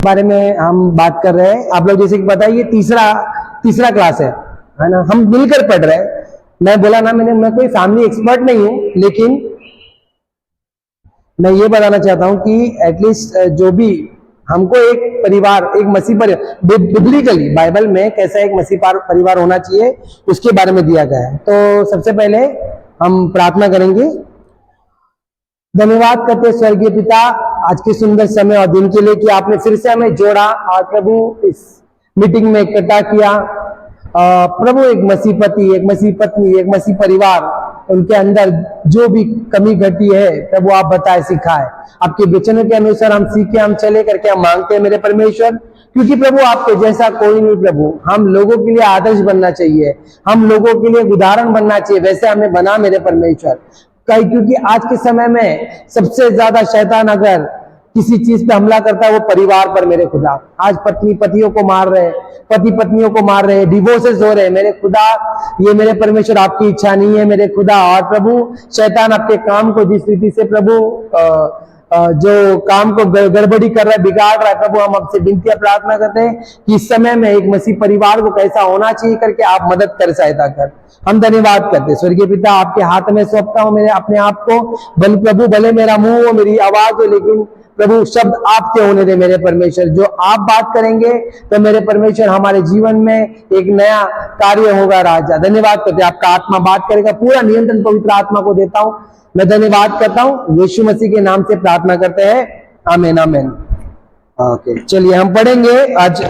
बारे में हम बात कर रहे हैं। आप लोग जैसे कि पता है ये तीसरा क्लास है ना, हम मिलकर पढ़ रहे हैं। मैं बोला ना, मैं कोई फैमिली एक्सपर्ट नहीं हूं, लेकिन मैं ये बताना चाहता हूं कि एटलीस्ट जो भी हमको एक परिवार, एक मसीह परिवार, बिब्लिकली बाइबल में कैसा एक मसीह परिवार होना चाहिए उसके बारे में दिया गया है। तो सबसे पहले हम प्रार्थना करेंगे। धन्यवाद करते स्वर्गीय पिता आज के सुंदर समय और दिन के लिए कि आपने फिर से हमें जोड़ा और प्रभु इस मीटिंग में इकट्ठा किया। प्रभु एक मसीह पति, एक मसीह पत्नी, एक मसीह परिवार, उनके अंदर जो भी कमी घटी है प्रभु आप बताए, सिखाए। आपके वचनों के अनुसार हम सीखे, हम चले करके हम मांगते हैं मेरे परमेश्वर, क्योंकि प्रभु आपके जैसा कोई नहीं प्रभु। हम लोगों के लिए आदर्श बनना चाहिए, हम लोगों के लिए उदाहरण बनना चाहिए, वैसे हमें बना मेरे परमेश्वर। क्योंकि आज के समय में सबसे ज्यादा शैतान अगर किसी चीज पे हमला करता है वो परिवार पर मेरे खुदा। आज पत्नी पतियों को मार रहे, पति पत्नियों को मार रहे, डिवोर्सेस हो रहे मेरे खुदा। ये मेरे परमेश्वर आपकी इच्छा नहीं है मेरे खुदा। और प्रभु शैतान आपके काम को जिस रीति से प्रभु जो काम को गड़बड़ी कर रहा है, बिगाड़ रहा है, प्रभु हम आपसे विनती प्रार्थना करते हैं कि इस समय में एक मसीह परिवार को कैसा होना चाहिए करके आप मदद कर, सहायता कर। हम धन्यवाद करते हैं स्वर्गीय पिता, आपके हाथ में सौंपता हूं मेरे अपने आप को। भले प्रभु, भले मेरा मुंह हो, मेरी आवाज हो, लेकिन प्रभु शब्द आपके होने दे मेरे परमेश्वर। जो आप बात करेंगे तो मेरे परमेश्वर हमारे जीवन में एक नया कार्य होगा राजा। धन्यवाद करते हैं, आपका आत्मा बात करेगा, पूरा नियंत्रण पवित्र आत्मा को देता हूं। मैं धन्यवाद करता हूं, यीशु मसीह के नाम से प्रार्थना करते हैं, आमीन आमीन। ओके, चलिए हम पढ़ेंगे आज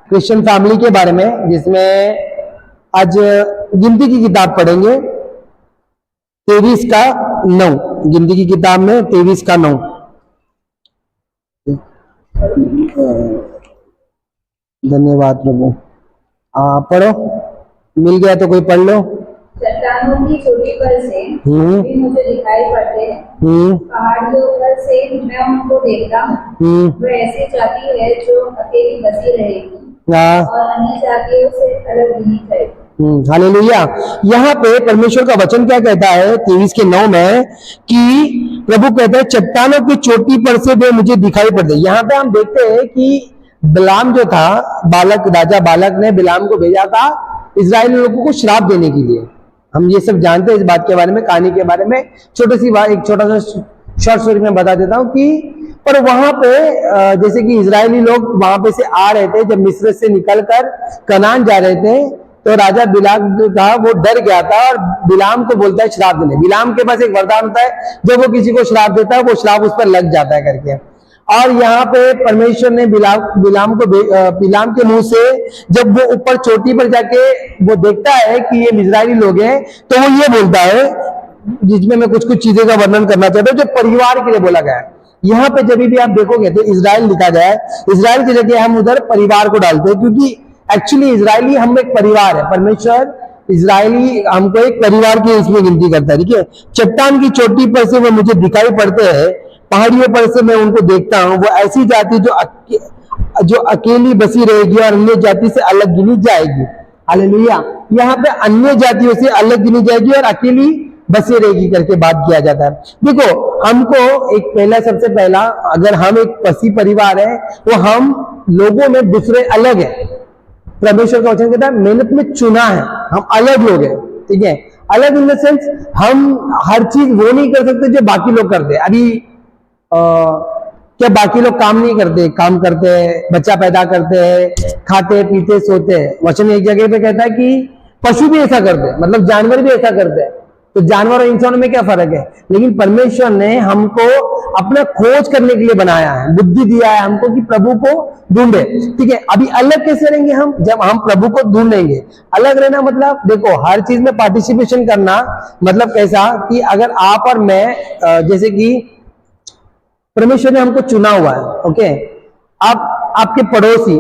क्रिश्चियन फैमिली के बारे में, जिसमें आज गिनती की किताब पढ़ेंगे 23 का 9। गिनती की किताब में 23 का 9। धन्यवाद प्रभु। पढ़ो, मिल गया तो कोई पढ़ लो। चट्टानों की चोटी पर से भी मुझे दिखाई पड़ते हैं, पहाड़ियों पर से मैं उनको देखता हूँ। वह ऐसी जाति है जो अकेली बसी रहेगी और अन्य जातियों से अलग नहीं जाएगी। हालेलुया। यहाँ पे परमेश्वर का वचन क्या कहता है 23 के 9 में कि प्रभु कहता है चट्टानों की चोटी पर से वे मुझे दिखाई पड़ते। यहाँ पे हम देखते हैं कि बिलाम जो था, बालक, राजा बालक ने बिलाम को भेजा था इजराइल लोगों को श्राप देने के लिए। हम ये सब जानते हैं इस बात के बारे में, कहानी के बारे में। एक छोटा सा शॉर्ट स्टोरी में बता देता हूँ कि पर वहां पे जैसे कि इजरायली लोग वहां पे से आ रहे थे, जब मिस्र से निकलकर कनान जा रहे थे, तो राजा बिलाम जो था वो डर गया था और बिलाम को बोलता है श्राप देने। बिलाम के पास एक वरदान होता है, जब वो किसी को श्राप देता है वो श्राप उस पर लग जाता है करके। और यहाँ पे परमेश्वर ने बिलाम के मुंह से जब वो ऊपर चोटी पर जाके वो देखता है कि ये इजरायली लोग हैं, तो वो ये बोलता है, जिसमें मैं कुछ कुछ चीजें का वर्णन करना चाहता हूँ जो परिवार के लिए बोला गया है। यहाँ पे जब भी आप देखोगे तो इजराइल लिखा गया है, इजराइल की जगह हम उधर परिवार को डालते हैं, क्योंकि एक्चुअली इजरायली हम एक परिवार है। परमेश्वर इजरायली हमको एक परिवार की इसमें गिनती करता है। देखिए, चट्टान की चोटी पर से वो मुझे दिखाई पड़ते हैं, पहाड़ियों पर से मैं उनको देखता हूं। वो ऐसी जाति जो अकेली बसी रहेगी और अन्य जाति से अलग गिनी जाएगी। हालेलुया। यहाँ पे अन्य जातियों से अलग गिनी जाएगी और अकेली बसी रहेगी करके बात किया जाता है। देखो, हमको एक सबसे पहला अगर हम एक मसीह परिवार है तो हम लोगों में दूसरे अलग है। परमेश्वर का वचन कहता है मेहनत में चुना है, हम अलग लोग हैं। ठीक है, अलग इन द सेंस हम हर चीज वो नहीं कर सकते जो बाकी लोग करते हैं। अभी क्या बाकी लोग काम नहीं करते? काम करते हैं, बच्चा पैदा करते हैं, खाते पीते सोते हैं। वचन एक जगह पे कहता है कि पशु भी ऐसा करते हैं, मतलब जानवर भी ऐसा करते हैं। तो जानवर और इंसानों में क्या फर्क है? लेकिन परमेश्वर ने हमको अपना खोज करने के लिए बनाया है, बुद्धि दिया है हमको कि प्रभु को ढूंढे। ठीक है, अभी अलग कैसे रहेंगे हम? जब हम प्रभु को ढूंढेंगे। अलग रहना मतलब देखो, हर चीज में पार्टिसिपेशन करना मतलब कैसा कि अगर आप और मैं जैसे कि परमेश्वर ने हमको चुना हुआ है। ओके, आप आपके पड़ोसी,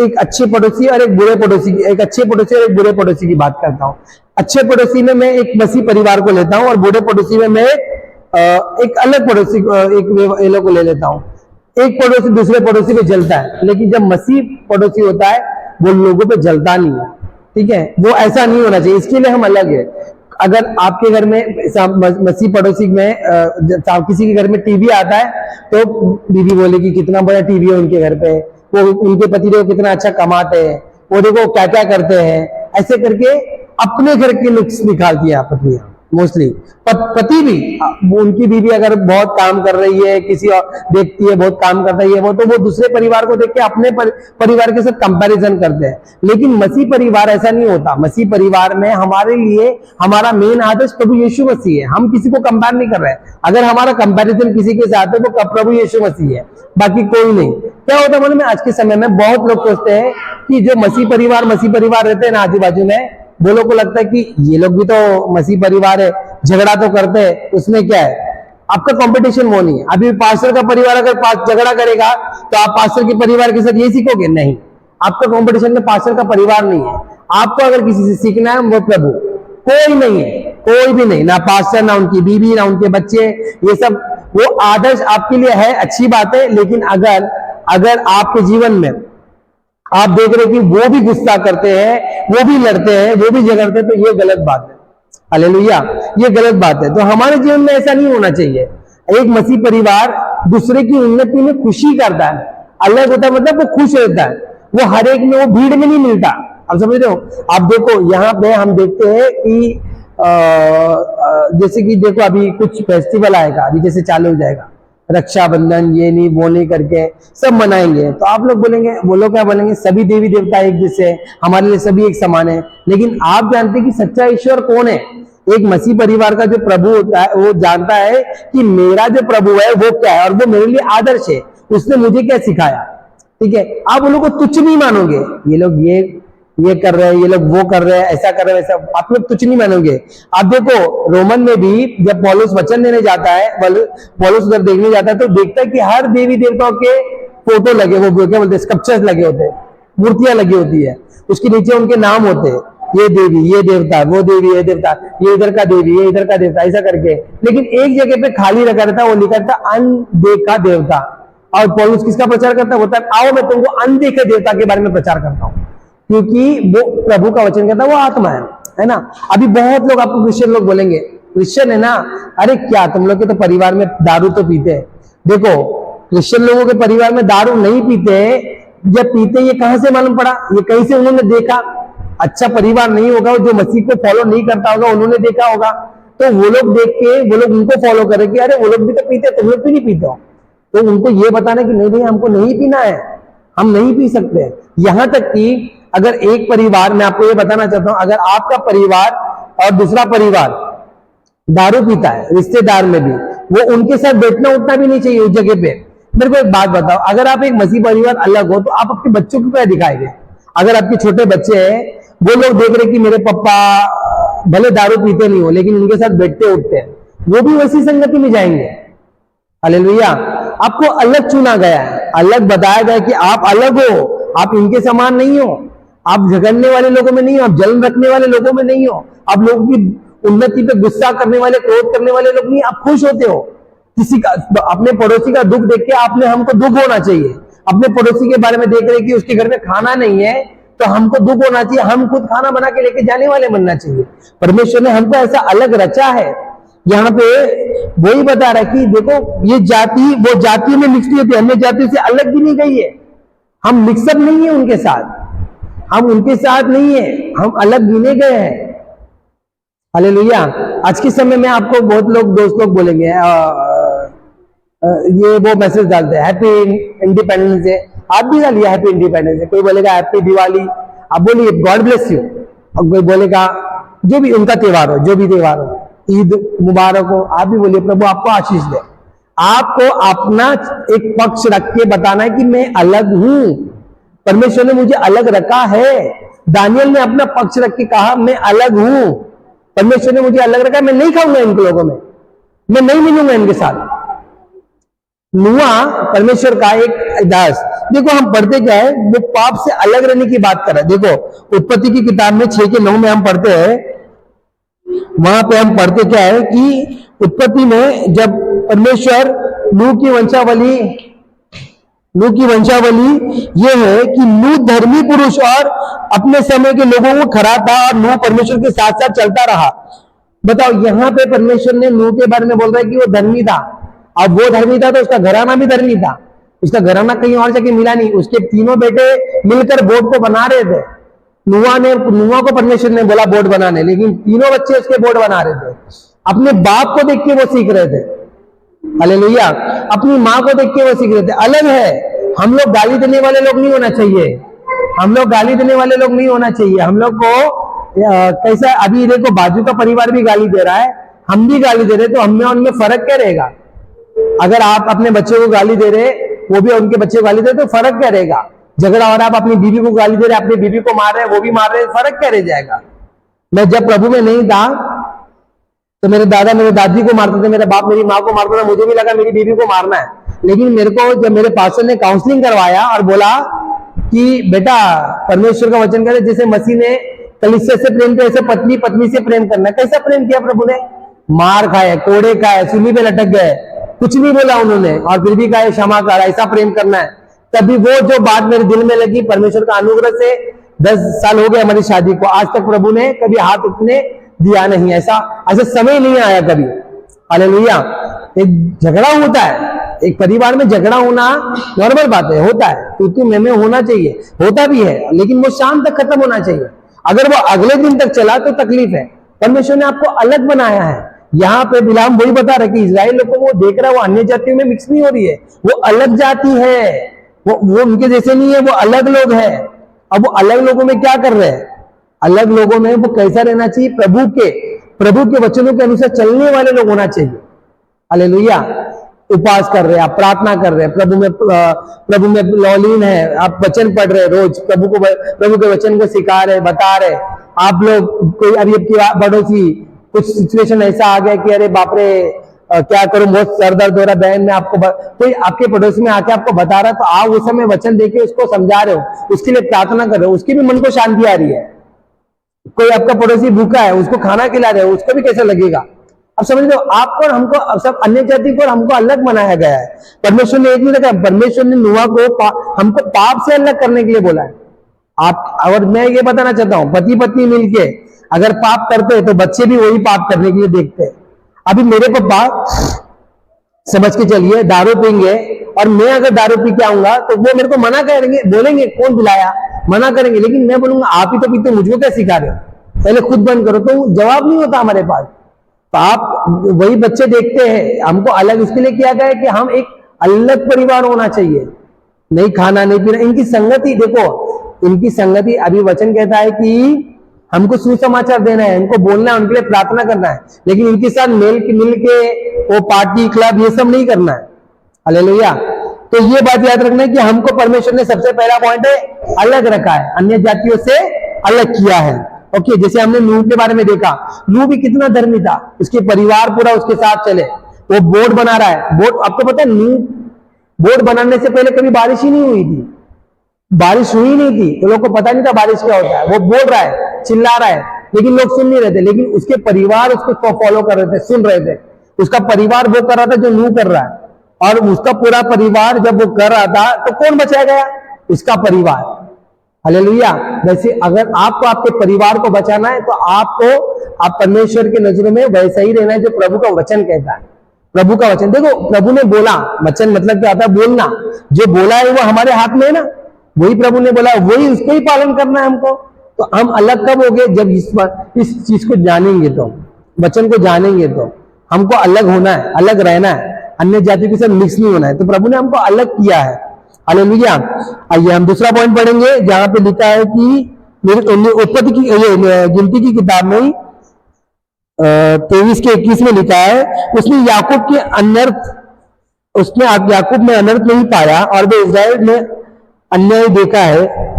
एक अच्छे पड़ोसी और एक बुरे पड़ोसी, एक अच्छे पड़ोसी और एक बुरे पड़ोसी की बात करता हूं। अच्छे पड़ोसी में मैं एक मसीह परिवार को लेता हूं और बुरे पड़ोसी में मैं एक अलग पड़ोसी एक लोग को ले लेता हूं। एक पड़ोसी दूसरे पड़ोसी पे जलता है, लेकिन जब मसीह पड़ोसी होता है वो लोगों पे जलता नहीं है। ठीक है, वो ऐसा नहीं होना चाहिए, इसके लिए हम अलग है। अगर आपके घर में मसीह पड़ोसी में किसी के घर में टीवी आता है तो बीवी बोलेगी कितना बड़ा टीवी है उनके घर पे, वो उनके पति देखो कितना अच्छा कमाते हैं, वो देखो क्या क्या करते हैं, ऐसे करके अपने घर के नुक्स निकालती है पत्नियां मोस्टली। पति भी, उनकी बीवी अगर बहुत काम कर रही है, किसी और देखती है बहुत काम कर रही है वो, तो वो दूसरे परिवार को देख के अपने परिवार के साथ कंपैरिजन करते हैं। लेकिन मसीह परिवार ऐसा नहीं होता। मसीह परिवार में हमारे लिए हमारा मेन आदर्श प्रभु यीशु मसीह है। हम किसी को कंपेयर नहीं कर रहे हैं। अगर हमारा कंपैरिजन किसी के साथ है तो प्रभु यीशु मसीह है, बाकी कोई नहीं। क्या होता है मालूम है, आज के समय में बहुत लोग सोचते हैं कि जो मसीह परिवार रहते हैं ना आजू बाजू में, वो लोग को लगता है कि ये लोग भी तो मसीह परिवार है, झगड़ा तो करते हैं, उसमें क्या है। आपका कंपटीशन वो नहीं है। अभी पास्टर का परिवार अगर झगड़ा करेगा तो आप पास्टर के परिवार के साथ ये सीखोगे? नहीं। आपका कंपटीशन में पास्टर का परिवार नहीं है। आपको अगर किसी से सीखना है वो प्रभु, कोई नहीं है, कोई भी नहीं, ना पास्टर, ना उनकी बीवी, ना उनके बच्चे, ये सब वो आदर्श आपके लिए है, अच्छी बात है। लेकिन अगर आपके जीवन में आप देख रहे कि वो भी गुस्सा करते हैं, वो भी लड़ते हैं, वो भी झगड़ते हैं, तो ये गलत बात है। हालेलुया, ये गलत बात है। तो हमारे जीवन में ऐसा नहीं होना चाहिए। एक मसीह परिवार दूसरे की उन्नति में खुशी करता है। अलग होता है मतलब वो खुश रहता है, वो हर एक में, वो भीड़ में नहीं मिलता। आप समझ रहे हो? आप देखो यहाँ पे हम देखते हैं कि जैसे कि देखो अभी कुछ फेस्टिवल आएगा, अभी जैसे चालू हो जाएगा रक्षाबंधन, ये नहीं वो नहीं करके सब मनाएंगे, तो आप लोग बोलेंगे, वो लोग क्या बोलेंगे, सभी देवी देवता एक जैसे, हमारे लिए सभी एक समान है। लेकिन आप जानते हैं कि सच्चा ईश्वर कौन है? एक मसीह परिवार का जो प्रभु होता है वो जानता है कि मेरा जो प्रभु है वो क्या है और वो मेरे लिए आदर्श है, उसने मुझे क्या सिखाया। ठीक है, आप उन लोगों को तुच्छ नहीं मानोगे, ये लोग ये कर रहे हैं, ये लोग वो कर रहे हैं, ऐसा कर रहे हैं, वैसा, आप लोग तुच्छ नहीं मानोगे। आप देखो रोमन में भी जब पौलुस वचन देने जाता है, पौलुस उधर देखने जाता है तो देखता है कि हर देवी देवताओं के फोटो लगे, वो क्या बोलते हैं, स्कल्पचर्स लगे होते हैं, मूर्तियां लगी होती है, उसके नीचे उनके नाम होते हैं, ये देवी, ये देवता, वो देवी, ये देवता, ये इधर का देवी, ये इधर का देवता, ऐसा करके। लेकिन एक जगह पे खाली रखा रहता है, वो लिखा रहता है अनदेखा देवता। और पौलुस किसका प्रचार करता है? आओ मैं तुमको अनदेखे देवता के बारे में प्रचार करता हूं, क्योंकि वो प्रभु का वचन कहता है, वो आत्मा है ना। अभी बहुत लोग आपको क्रिश्चियन लोग बोलेंगे, क्रिश्चियन है ना, अरे क्या तुम लोग के तो परिवार में दारू तो पीते हैं। देखो क्रिश्चियन लोगों के परिवार में दारू नहीं पीते, जब पीते ये कहां से मालूम पड़ा? ये कहीं से उन्होंने देखा। अच्छा परिवार नहीं होगा जो मसीह को फॉलो नहीं करता होगा, उन्होंने देखा होगा, तो वो लोग देख के वो लोग उनको फॉलो करें कि अरे वो लोग भी तो पीते, तुम लोग भी नहीं पीते हो। तो उनको ये बताना कि नहीं हमको नहीं पीना है, हम नहीं पी सकते। यहां तक कि अगर एक परिवार, मैं आपको ये बताना चाहता हूं, अगर आपका परिवार और दूसरा परिवार दारू पीता है, रिश्तेदार में भी, वो उनके साथ बैठना उठना भी नहीं चाहिए उस जगह पे। मेरे को एक बात बताओ, अगर आप एक मसीह परिवार अलग हो तो आप अपने बच्चों को क्या दिखाएंगे? अगर आपके छोटे बच्चे हैं, वो लोग देख रहे कि मेरे पापा भले दारू पीते नहीं हो लेकिन उनके साथ बैठते उठते हैं, वो भी वैसी संगति में जाएंगे। हालेलुया, आपको अलग चुना गया है, अलग बताया गया कि आप अलग हो, आप इनके समान नहीं हो, आप झगड़ने वाले लोगों में नहीं हो, आप जलन रखने वाले लोगों में नहीं हो, आप लोगों की उन्नति पे गुस्सा करने वाले, क्रोध करने वाले लोग नहीं, आप खुश होते हो। किसी का, अपने पड़ोसी का दुख देख के आपने, हमको दुख होना चाहिए। अपने पड़ोसी के बारे में देख रहे कि उसके घर में खाना नहीं है तो हमको दुख होना चाहिए, हम खुद खाना बना के लेके जाने वाले बनना चाहिए। परमेश्वर ने हमको ऐसा अलग रचा है। यहाँ पे वही बता रहा है कि देखो ये जाति वो जाति में मिक्स नहीं होती, अन्य जाति से अलग भी नहीं गई है, हम मिक्सअप नहीं है उनके साथ, हम उनके साथ नहीं है, हम अलग गिने गए हैं। हालेलुया। आज के समय में आपको बहुत लोग, दोस्त लोग बोलेंगे, ये वो मैसेज डालते हैं हैप्पी इंडिपेंडेंस डे, आप भी डालिए हैप्पी इंडिपेंडेंस डे। कोई बोलेगा हैप्पी दिवाली, आप बोलिए गॉड ब्लेस यू। और कोई बोलेगा जो भी उनका त्योहार हो, जो भी त्योहार हो, ईद मुबारक हो, आप भी बोलिए प्रभु आपको आशीष दे। आपको अपना एक पक्ष रख के बताना है कि मैं अलग हूं, परमेश्वर ने मुझे अलग रखा है। दानियल ने अपना पक्ष रख के कहा मैं अलग हूं, परमेश्वर ने मुझे अलग रखा है, मैं नहीं खाऊंगा इन लोगों में, मैं नहीं मिलूंगा इनके साथ। नूहा परमेश्वर का एक दास। देखो हम पढ़ते क्या है, वो पाप से अलग रहने की बात कर रहा है। देखो उत्पत्ति की किताब में 6:9 में हम पढ़ते हैं, वहां पे हम पढ़ते क्या है कि उत्पत्ति में जब परमेश्वर नूह की वंशावली ये है कि नूह धर्मी पुरुष और अपने समय के लोगों को खरा था और नूह परमेश्वर के साथ साथ चलता रहा। बताओ, यहाँ पे परमेश्वर ने नूह के बारे में बोल रहा है कि वो धर्मी था। अब वो धर्मी था तो उसका घराना भी धर्मी था। उसका घराना कहीं और जगह मिला नहीं, उसके तीनों बेटे मिलकर बोट को बना रहे थे। नुआ को परमेश्वर ने बोला बोट बनाने, लेकिन तीनों बच्चे उसके बोट बना रहे थे। अपने बाप को देख के वो सीख रहे थे। हालेलुया। अपनी माँ को देख के वो सीख रहे थे। अलग है, हम लोग गाली देने वाले लोग नहीं होना चाहिए। हम लोग गाली देने वाले लोग नहीं होना चाहिए। हम लोग को कैसा, अभी देखो बाजू का परिवार भी गाली दे रहा है, हम भी गाली दे रहे, तो हमें उनमें फर्क क्या रहेगा? अगर आप अपने बच्चे को गाली दे रहे, वो भी उनके बच्चे को गाली दे, तो फर्क क्या रहेगा? झगड़ा हो रहा है, आप अपनी बीवी को गाली दे रहे, अपनी बीवी को मार रहे हैं, वो भी मार रहे हैं, फर्क क्या रह जाएगा? मैं जब प्रभु में नहीं था तो मेरे दादा मेरे दादी को मारते थे, मेरा बाप मेरी माँ को मारता था, मुझे भी लगा मेरी बीवी को मारना है। लेकिन मेरे को जब मेरे पास्टर ने काउंसलिंग करवाया और बोला कि बेटा परमेश्वर का वचन कहते जैसे मसीह ने कलीसिया से प्रेम किया, ऐसे पत्नी पत्नी से प्रेम करना। कैसा प्रेम किया प्रभु ने? मार खाए, कोड़े खाए, सूली पे लटक गए, कुछ नहीं बोला उन्होंने, और फिर भी कहा क्षमा कर, ऐसा प्रेम करना है। तभी वो जो बात मेरे दिल में लगी, परमेश्वर का अनुग्रह से 10 साल हो गए हमारी शादी को, आज तक प्रभु ने कभी हाथ उठने दिया नहीं। ऐसा समय नहीं आया कभी। हालेलुया। एक झगड़ा होता है, एक परिवार में झगड़ा होना नॉर्मल बात है, होता है, क्योंकि में होना चाहिए, होता भी है, लेकिन वो शाम तक खत्म होना चाहिए। अगर वो अगले दिन तक चला तो तकलीफ है। परमेश्वर ने आपको अलग बनाया है। यहाँ पे बिलाम वही बता रहा है कि इजराइल लोग को वो देख रहा है, वो अन्य जातियों में मिक्स नहीं हो रही है, वो अलग जाति है, वो उनके जैसे नहीं है, वो अलग लोग है। अब वो अलग लोगों में क्या कर रहे हैं? अलग लोगों में वो कैसा रहना चाहिए? प्रभु के वचनों के अनुसार चलने वाले लोग होना चाहिए। हालेलुया। उपवास कर रहे हैं, आप प्रार्थना कर रहे हैं, प्रभु में लौलीन है, आप वचन पढ़ रहे हैं, रोज प्रभु के वचन को सिखा रहे, बता रहे। आप लोग कोई अभी पड़ोसी कुछ सिचुएशन ऐसा आ गया कि अरे बाप रे क्या करूं, बहुत सर दर्द हो रहा, बहन में आपको कोई आपके पड़ोसी में आके आपको बता रहा है, तो आप उस समय वचन देके उसको समझा रहे हो, उसके लिए प्रार्थना कर रहे हो, उसके भी मन को शांति आ रही है। कोई आपका पड़ोसी भूखा है, उसको खाना खिला रहे हो, उसको भी कैसा लगेगा? अब समझ लो, आपको और हमको, अब सब अन्य जाति को और हमको अलग बनाया गया है। परमेश्वर ने एक नहीं रखा, परमेश्वर ने नूह को हमको पाप से अलग करने के लिए बोला है। आप, और मैं ये बताना चाहता हूं, पति पत्नी मिलके अगर पाप करते हैं तो बच्चे भी वही पाप करने के लिए देखते हैं। अभी मेरे पापा समझ के चलिए दारू पीएंगे, और मैं अगर दारू पी के आऊंगा तो वो मेरे को मना करेंगे, बोलेंगे कौन पिलाया, मना करेंगे, लेकिन मैं बोलूंगा आप ही तो पीते, मुझको क्या सिखा रहे हो, पहले खुद बंद करो। तो जवाब नहीं होता हमारे पास। तो आप वही बच्चे देखते हैं, हमको अलग इसके लिए किया गया है कि हम एक अलग परिवार होना चाहिए। नहीं खाना नहीं पीना, इनकी संगति देखो, इनकी संगति, अभी वचन कहता है कि हमको सुसमाचार देना है, इनको बोलना है, उनके लिए प्रार्थना करना है, लेकिन इनके साथ मिल के वो पार्टी क्लब ये सब नहीं करना है। हालेलुया। तो ये बात याद रखना है कि हमको परमेश्वर ने सबसे पहला पॉइंट है अलग रखा है, अन्य जातियों से अलग किया है। ओके, जैसे हमने नूह के बारे में देखा, नूह भी कितना धर्मी था, उसके परिवार पूरा उसके साथ चले, वो बोट बना रहा है। बोट, आपको पता है नूह बोट बनाने से पहले कभी बारिश ही नहीं हुई थी, बारिश हुई नहीं थी, तो लोग को पता नहीं था बारिश क्या होता है। वो बोल रहा है, चिल्ला रहा है, लेकिन लोग सुन नहीं रहे थे, लेकिन उसके परिवार उसको फॉलो कर रहे थे, सुन रहे थे। उसका परिवार वो कर रहा था जो नूह कर रहा है, और उसका पूरा परिवार जब वो कर रहा था तो कौन बचाया गया? उसका परिवार। हालेलुया। वैसे अगर आपको आपके परिवार को बचाना है तो आप परमेश्वर की नजरों में वैसा ही रहना है जो प्रभु का वचन कहता है। प्रभु का वचन देखो, प्रभु ने बोला, वचन मतलब क्या होता है? बोलना। जो बोला है वो हमारे हाथ में है ना, वही प्रभु ने बोला, वही उसको ही पालन करना है हमको। तो हम अलग कब हो गए? जब इस चीज को जानेंगे, तो वचन को जानेंगे, तो हमको अलग होना है, अलग रहना है, अन्य जाति के साथ मिक्स नहीं होना है। तो प्रभु ने हमको अलग किया है। हालेलुया। आइए हम दूसरा पॉइंट पढ़ेंगे, जहां पे लिखा है कि उत्पत्ति की गिनती की किताब में 23 के 21 में लिखा है, उसने याकूब में अनर्थ नहीं पाया, और वे इस्राएल में अन्याय देखा है।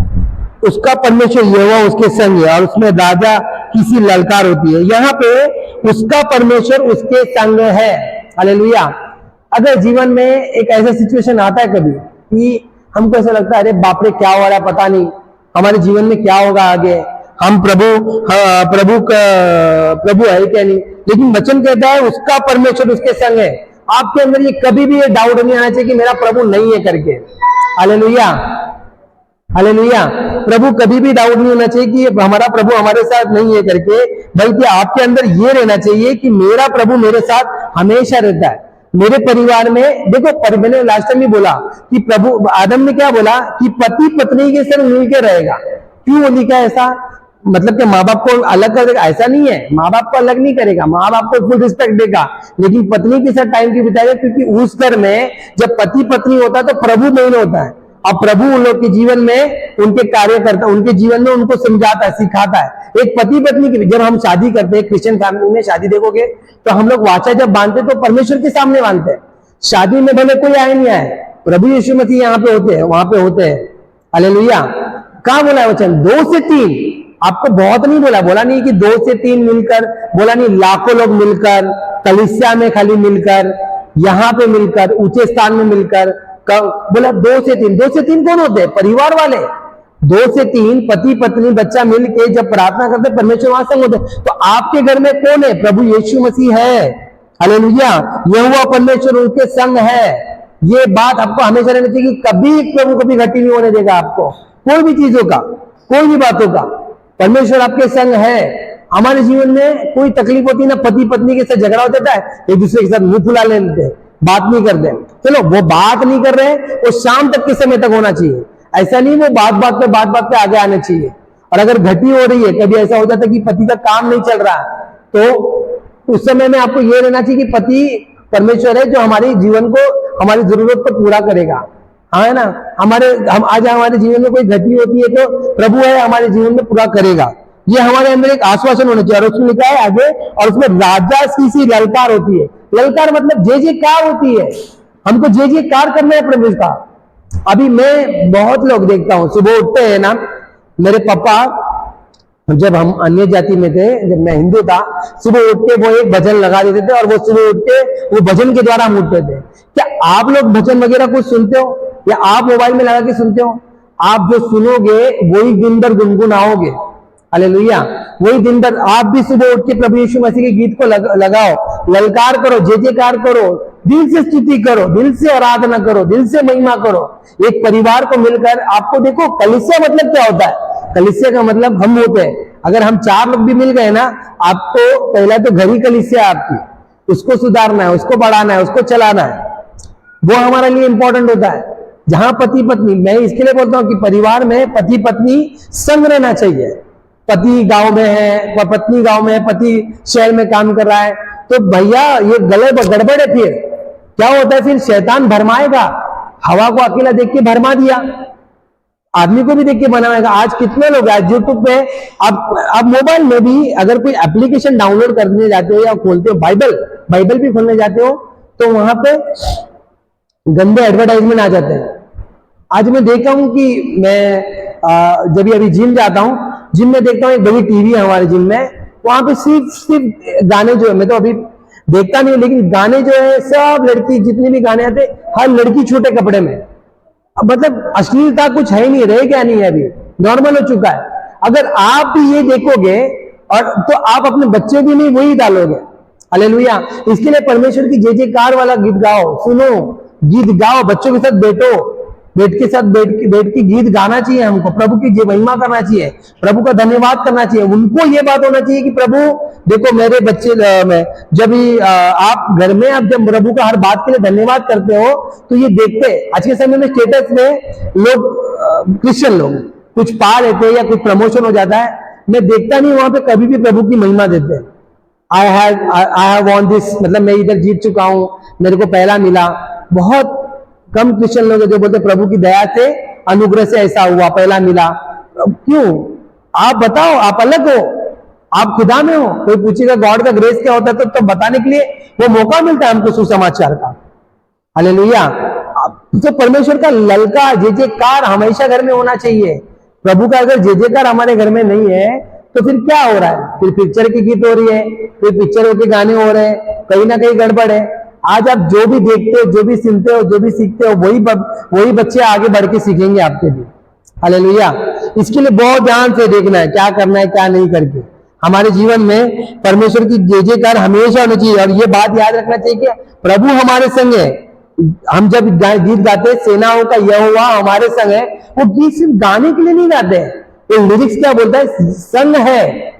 उसका परमेश्वर यहोवा उसके संग है, और उसमें राजा किसी ललकार होती है। यहाँ पे उसका परमेश्वर उसके संग है। हालेलुया। अगर जीवन में एक ऐसा सिचुएशन आता है कभी कि हमको ऐसा लगता है अरे बाप रे क्या हो रहा है, पता नहीं हमारे जीवन में क्या होगा आगे, हम प्रभु है क्या नहीं, लेकिन वचन कहता है उसका परमेश्वर उसके संग है। आपके अंदर ये कभी भी ये डाउट नहीं आना चाहिए कि मेरा प्रभु नहीं है करके। हालेलुया। हालेलुया। प्रभु कभी भी डाउट नहीं होना चाहिए कि हमारा प्रभु हमारे साथ नहीं है करके, बल्कि आपके अंदर ये रहना चाहिए कि मेरा प्रभु मेरे साथ हमेशा रहता है। मेरे परिवार में देखो, मैंने लास्ट टाइम भी बोला कि प्रभु आदम ने क्या बोला कि पति पत्नी के संग मिलकर रहेगा। क्यों बोली क्या ऐसा? मतलब कि माँ बाप को अलग कर देगा? ऐसा नहीं है, माँ बाप को अलग नहीं करेगा, माँ बाप को फुल रिस्पेक्ट देगा, लेकिन पत्नी के साथ टाइम क्यों बिताएगा? क्योंकि उस घर में जब पति पत्नी होता है तो प्रभु मेन होता है, और प्रभु उन लोग के जीवन में उनके कार्य करता है, उनके जीवन में उनको समझाता है, सिखाता है। एक पति पत्नी की जब हम शादी करते हैं, क्रिश्चियन फैमिली में शादी देखोगे तो हम लोग वाचा जब बांधते तो परमेश्वर के सामने बांधते हैं। शादी में भले कोई आए नहीं आए, प्रभु यीशु मसीह यहाँ पे होते हैं, वहां पे होते हैं। हालेलुया। कहां बोला है वचन? 2 से 3। आपको बहुत नहीं बोला, बोला नहीं कि 2 से 3 मिलकर, बोला नहीं लाखों लोग मिलकर, कलीसिया में खाली मिलकर, यहां पे मिलकर, ऊंचे स्थान में मिलकर, बोला 2 से 3। 2 से 3 कौन होते हैं? परिवार वाले। 2 से 3 पति पत्नी बच्चा मिल के जब प्रार्थना करते परमेश्वर वहां संग होते। तो आपके घर में कौन है? प्रभु यीशु मसीह है। हालेलुया। यहोवा परमेश्वर उनके संग है। ये बात आपको हमेशा रहनी चाहिए कि कभी प्रभु कभी घटी नहीं होने देगा आपको, कोई भी चीजों का, कोई भी बातों का। परमेश्वर आपके संग है। हमारे जीवन में कोई तकलीफ होती है ना, पति पत्नी के साथ झगड़ा हो जाता है, एक दूसरे के साथ मुंह फुला लेते हैं, बात नहीं करते। चलो वो बात नहीं कर रहे, वो शाम तक के समय तक होना चाहिए। ऐसा नहीं वो बात बात पे आगे आने चाहिए। और अगर घटी हो रही है, कभी ऐसा हो जाता है कि पति का काम नहीं चल रहा, तो उस समय में आपको ये रहना चाहिए कि पति परमेश्वर है जो हमारे जीवन को, हमारी जरूरत को पूरा करेगा। हाँ है ना? आज हमारे जीवन में कोई घटी होती है तो प्रभु है हमारे जीवन में पूरा करेगा। ये हमारे अंदर एक आश्वासन होना चाहिए। और उसमें लिखा है आगे, और उसमें राजा सी ललकार होती है। ललकार मतलब जय जयकार होती है। हमको जय जयकार करना है प्रभु का। अभी मैं बहुत लोग देखता हूं, सुबह उठते हैं ना, मेरे पापा जब हम अन्य जाति में थे, जब मैं हिंदू था, सुबह उठ के वो एक भजन लगा देते थे और वो सुबह उठ के वो भजन के द्वारा हम उठते थे। क्या आप लोग भजन वगैरह कुछ सुनते हो या आप मोबाइल में लगा के सुनते हो? आप जो सुनोगे वही दिन भर गुनगुनाओगे। हालेलुया। वही दिन भर आप भी सुबह उठ के प्रभु यीशु मसीह के गीत को लगाओ, ललकार करो, जय जयकार करो, दिल से स्तुति करो, दिल से आराधना करो, दिल से महिमा करो। एक परिवार को मिलकर आपको देखो, कलीसिया मतलब क्या होता है? कलीसिया का मतलब हम होते हैं। अगर हम 4 लोग भी मिल गए ना, आपको पहला तो घर ही कलीसिया आपकी, उसको सुधारना है, उसको बढ़ाना है, उसको चलाना है, वो हमारे लिए इंपॉर्टेंट होता है। जहां पति पत्नी, मैं इसके लिए बोलता हूं कि परिवार में पति पत्नी संग रहना चाहिए। पति गांव में है, पत्नी गांव में है, पति शहर में काम कर रहा है, तो भैया ये गले गड़बड़ है। फिर क्या होता है? फिर शैतान भरमाएगा। हवा को अकेला देख के भरमा दिया, आदमी को भी देख के बनाएगा। आज कितने लोग आज यूट्यूब पे, आप मोबाइल में भी अगर कोई एप्लीकेशन डाउनलोड करने जाते हो या खोलते हो, बाइबल भी खोलने जाते हो, तो वहां पे गंदे एडवर्टाइजमेंट आ जाते हैं। आज मैं देखा हूं कि मैं जब भी अभी जिम जाता हूं, जिम में देखता हूं एक बड़ी टीवी है हमारे जिम में, वहां पे सिर्फ गाने जो है, मैं तो अभी देखता नहीं, लेकिन गाने जो है सब लड़की, जितने भी गाने आते, हर लड़की छोटे कपड़े में। मतलब अश्लीलता कुछ है ही नहीं, रह क्या नहीं है, अभी नॉर्मल हो चुका है। अगर आप भी ये देखोगे और तो आप अपने बच्चे भी नहीं वही डालोगे। हालेलुया। इसके लिए परमेश्वर की जय जयकार वाला गीत गाओ, सुनो, गीत गाओ, बच्चों के साथ बैठो, बैठ के गीत गाना चाहिए हमको, प्रभु की जय महिमा करना चाहिए, प्रभु का धन्यवाद करना चाहिए। उनको ये बात होना चाहिए कि प्रभु देखो मेरे बच्चे में, जब भी आप घर में, आप जब प्रभु का हर बात के लिए धन्यवाद करते हो तो ये देखते हैं। आज के समय में स्टेटस में लोग, क्रिश्चियन लोग कुछ पा लेते हैं या कुछ प्रमोशन हो जाता है, मैं देखता नहीं वहां पे कभी भी प्रभु की महिमा देते हैं। आई हैव वॉन दिस, मतलब मैं इधर जीत चुका हूं, मेरे को पहला मिला। बहुत कम क्रिश्चियन लोग जो बोलते प्रभु की दया से, अनुग्रह से ऐसा हुआ, पहला मिला। क्यों? आप बताओ, आप अलग हो, आप खुदा में हो। कोई पूछेगा गॉड का ग्रेस क्या होता है, तो बताने के लिए वो मौका मिलता है हमको सुसमाचार का। हालेलुया। तो परमेश्वर का ललकार, जय जयकार हमेशा घर में होना चाहिए। प्रभु का अगर जय जयकार हमारे घर में नहीं है तो फिर क्या हो रहा है? फिर पिक्चर की गीत हो रही है, फिर पिक्चरों के गाने हो रहे हैं, कहीं ना कहीं गड़बड़ है। आज आप जो भी देखते हो, जो भी सुनते हो, जो भी सीखते हो, वही बच्चे आगे बढ़ के सीखेंगे आपके भी। हालेलुया। इसके लिए बहुत ध्यान से देखना है क्या करना है, क्या नहीं करके। हमारे जीवन में परमेश्वर की जय जयकार हमेशा होनी चाहिए। और ये बात याद रखना चाहिए कि प्रभु हमारे संग है। हम जब गीत गाते हैं, सेनाओं का यहोवा हमारे संग है, वो गीत सिर्फ गाने के लिए नहीं गाते हैं। ये लिरिक्स क्या बोलता है? संग है,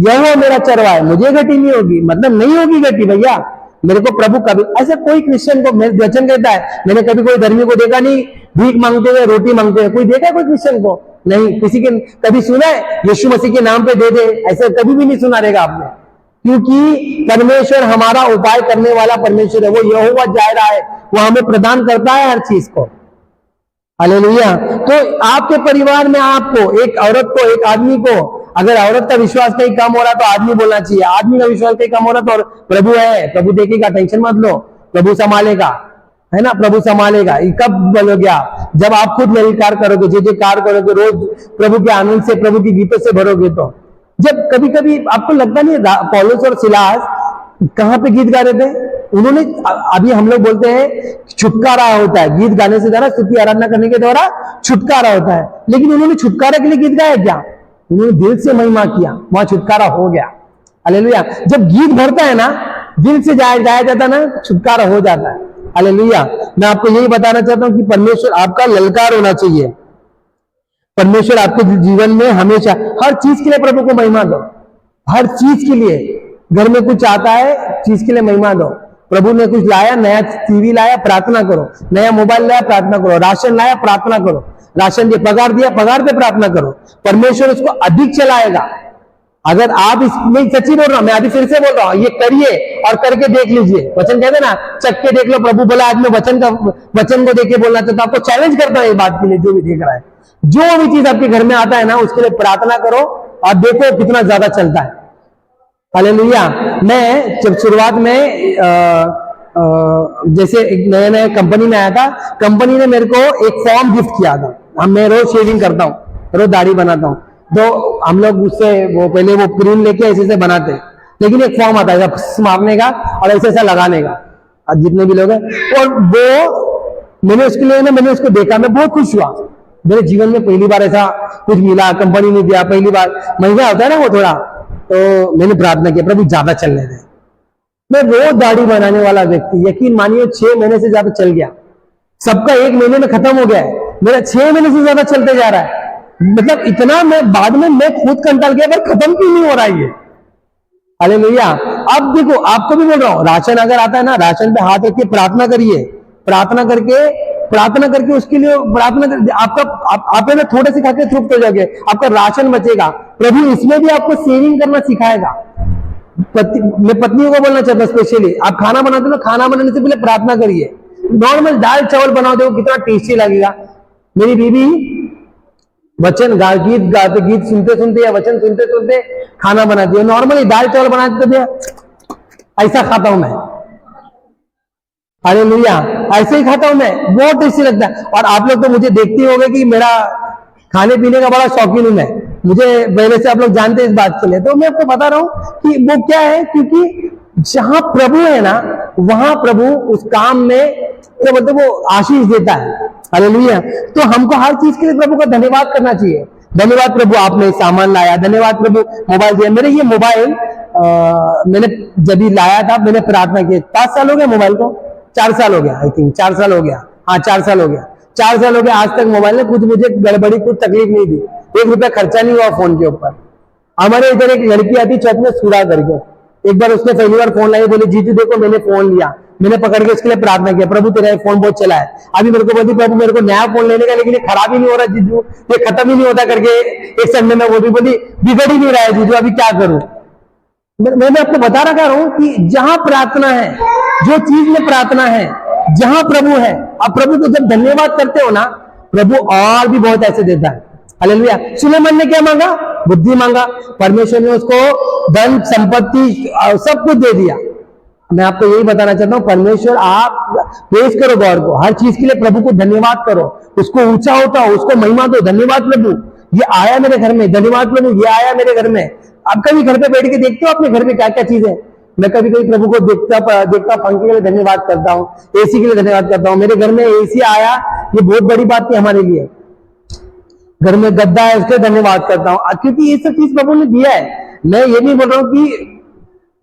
यह मेरा चरवा है, मुझे घटी नहीं होगी, मतलब नहीं होगी घटी भैया। मेरे को प्रभु कभी, ऐसा कोई क्रिश्चियन को, मेरे वचन कहता है, मैंने कभी कोई धर्मी को देखा नहीं भीख मांगते हुए, रोटी मांगते हुए। कोई देखा है कोई क्रिश्चियन को? नहीं। किसी के कभी सुना है यीशु मसीह के नाम पे दे दे? ऐसा कभी भी नहीं सुना रहेगा आपने, क्योंकि परमेश्वर हमारा उपाय करने वाला परमेश्वर है। वो यहोवा जायरा है, वो हमें प्रदान करता है हर चीज को। हालेलुया। तो आपके परिवार में आपको, एक औरत को, एक आदमी को, अगर औरत का विश्वास कहीं कम हो रहा तो आदमी बोलना चाहिए, आदमी का विश्वास कहीं कम हो रहा तो प्रभु है, प्रभु देखेगा, टेंशन मत लो, प्रभु संभालेगा, है ना, प्रभु संभालेगा। कब बोलोगे आप? जब आप खुद ललकार करोगे, जे कार करोगे, रोज प्रभु के आनंद से, प्रभु की गीतों से भरोगे। तो जब कभी कभी आपको लगता नहीं पौलुस और सिलास कहां पे गीत गा रहे थे? उन्होंने, अभी हम लोग बोलते हैं छुटकारा होता है गीत गाने से, द्वारा स्तुति आराधना करने के द्वारा छुटकारा होता है, लेकिन उन्होंने छुटकारा के लिए गीत गाया क्या? उन्होंने दिल से महिमा किया, वहां छुटकारा हो गया। हालेलुया। जब गीत भरता है ना, दिल से गाया जाता ना, छुटकारा हो जाता है। हालेलुया। मैं आपको यही बताना चाहता हूं कि परमेश्वर आपका ललकार होना चाहिए। परमेश्वर आपके जीवन में हमेशा हर चीज के लिए प्रभु को महिमा दो, हर चीज के लिए। घर में कुछ आता है, चीज के लिए महिमा दो। प्रभु ने कुछ लाया, नया टीवी लाया, प्रार्थना करो। नया मोबाइल लाया, प्रार्थना करो। राशन लाया, प्रार्थना करो। राशन दिया, पगार दिया, पगार पे प्रार्थना करो। परमेश्वर उसको अधिक चलाएगा। अगर आप इसमें, सच्ची बोल रहा हूं मैं, अभी फिर से बोल रहा हूं, ये करिए और करके देख लीजिए। वचन कहते ना, चख के देख लो। प्रभु बोला आज मैं वचन को देख के बोलना चाहता हूं। आपको चैलेंज करता हूं ये बात के लिए, जो भी देख रहा है, जो भी चीज आपके घर में आता है ना, उसके लिए प्रार्थना करो और देखो कितना ज्यादा चलता है। हालेलुया। मैं जब शुरुआत में जैसे एक नया कंपनी में आया था, कंपनी ने मेरे को एक फॉर्म गिफ्ट किया था। मैं रोज शेविंग करता हूँ, रोज दाढ़ी बनाता हूँ, तो हम लोग उससे वो पहले वो क्रीम लेके ऐसे से बनाते, लेकिन एक फॉर्म आता है मारने का और ऐसे ऐसा लगाने का, जितने भी लोग हैं। और वो मैंने उसके लिए ना, मैंने उसको देखा, मैं बहुत खुश हुआ। मेरे जीवन में पहली बार ऐसा कुछ मिला, कंपनी ने दिया, पहली बार। महंगा होता है ना वो थोड़ा, तो मैंने प्रार्थना किया प्रभु ज्यादा चलने दे। मैं रोज दाढ़ी बनाने वाला व्यक्ति, यकीन मानिए 6 महीने से ज्यादा चल गया। सबका 1 महीने में खत्म हो गया है, मेरा 6 महीने से ज्यादा चलते जा रहा है। मतलब इतना, मैं बाद में मैं खुद कंटाल गया, पर खत्म क्यों नहीं हो रहा है ये? हालेलुया। अब देखो, आपको भी बोल रहा हूं, राशन अगर आता है ना, राशन पे हाथ रख के प्रार्थना करिए। प्रार्थना करके उसके लिए प्रार्थना कर, आप ना थोड़े से खाके तृप्त हो जाओगे, आपका राशन बचेगा। प्रभु इसमें भी आपको सेविंग करना सिखाएगा। मैं पत्नियों को बोलना चाहता हूं स्पेशली, आप खाना बनाते हो ना, खाना बनाने से पहले प्रार्थना करिए। नॉर्मल दाल चावल बनाओ, देखो कितना टेस्टी लगेगा। मेरी बीवी वचन गीत गाते, गीत सुनते सुनते या वचन सुनते सुनते खाना बनाती है। नॉर्मली दाल चावल बनाते तो ऐसा खाता हूं मैं। हालेलुया। ऐसे ही खाता हूं मैं, बहुत टेस्टी लगता है। और आप लोग तो मुझे देखते होंगे कि मेरा खाने पीने का बड़ा शौकीन हूं मैं, मुझे पहले से आप लोग जानते हैं इस बात के लिए। तो मैं आपको बता रहा हूं कि वो क्या है, क्योंकि जहां प्रभु है ना, वहां प्रभु उस काम में क्या बोलते, वो आशीष देता है। हालेलुया। तो हमको हर चीज के लिए प्रभु का धन्यवाद करना चाहिए। धन्यवाद प्रभु आपने सामान लाया, धन्यवाद प्रभु मोबाइल दिया। मेरे ये मोबाइल मैंने जब भी लाया था, मैंने प्रार्थना की। 5 साल हो गया मोबाइल को, 4 साल हो गया, आई थिंक 4 साल हो गया। हाँ 4 साल हो गया, 4 साल हो गया। आज तक मोबाइल ने कुछ मुझे गड़बड़ी, कुछ तकलीफ नहीं दी। 1 रुपया खर्चा नहीं हुआ फोन के ऊपर। हमारे इधर एक लड़की आती चौक में, सूरा करके, एक बार उसने पहली बार फोन लाई, बोली जीजू देखो मैंने फोन लिया। मैंने पकड़ के उसके लिए प्रार्थना किया, प्रभु तेरा फोन बहुत चला है। अभी मेरे को बोलती प्रभु मेरे को नया फोन लेने का, लेकिन ये खराब ही नहीं हो रहा जीजू, ये खत्म ही नहीं होता करके एक संडे में वो भी बोली बिगड़ ही नहीं रहा है जीजू, अभी क्या करूं। मैंने आपको बता रखा हूं कि जहां प्रार्थना है, जो चीज में प्रार्थना है, जहां प्रभु है, आप प्रभु को जब धन्यवाद करते हो ना, प्रभु और भी बहुत ऐसे देता है। हालेलुया। सुलेमान ने क्या मांगा? बुद्धि मांगा, परमेश्वर ने उसको धन संपत्ति सब कुछ दे दिया। मैं आपको यही बताना चाहता हूं, परमेश्वर, आप पेश करो गौर को, हर चीज के लिए प्रभु को धन्यवाद करो, उसको ऊंचा होता हो, उसको महिमा दो। धन्यवाद प्रभु ये आया मेरे घर में, धन्यवाद प्रभु ये आया मेरे घर में। आप कभी घर पे बैठ के देखते हो अपने घर में क्या क्या चीज है? मैं कभी कभी प्रभु को देखता पंखे के लिए धन्यवाद करता हूँ, एसी के लिए धन्यवाद करता हूँ। मेरे घर में एसी आया, ये बहुत बड़ी बात थी हमारे लिए। घर में गद्दा है, उसके धन्यवाद करता हूँ, क्योंकि ये सब चीज प्रभु ने दिया है। मैं ये नहीं बोल रहा हूँ कि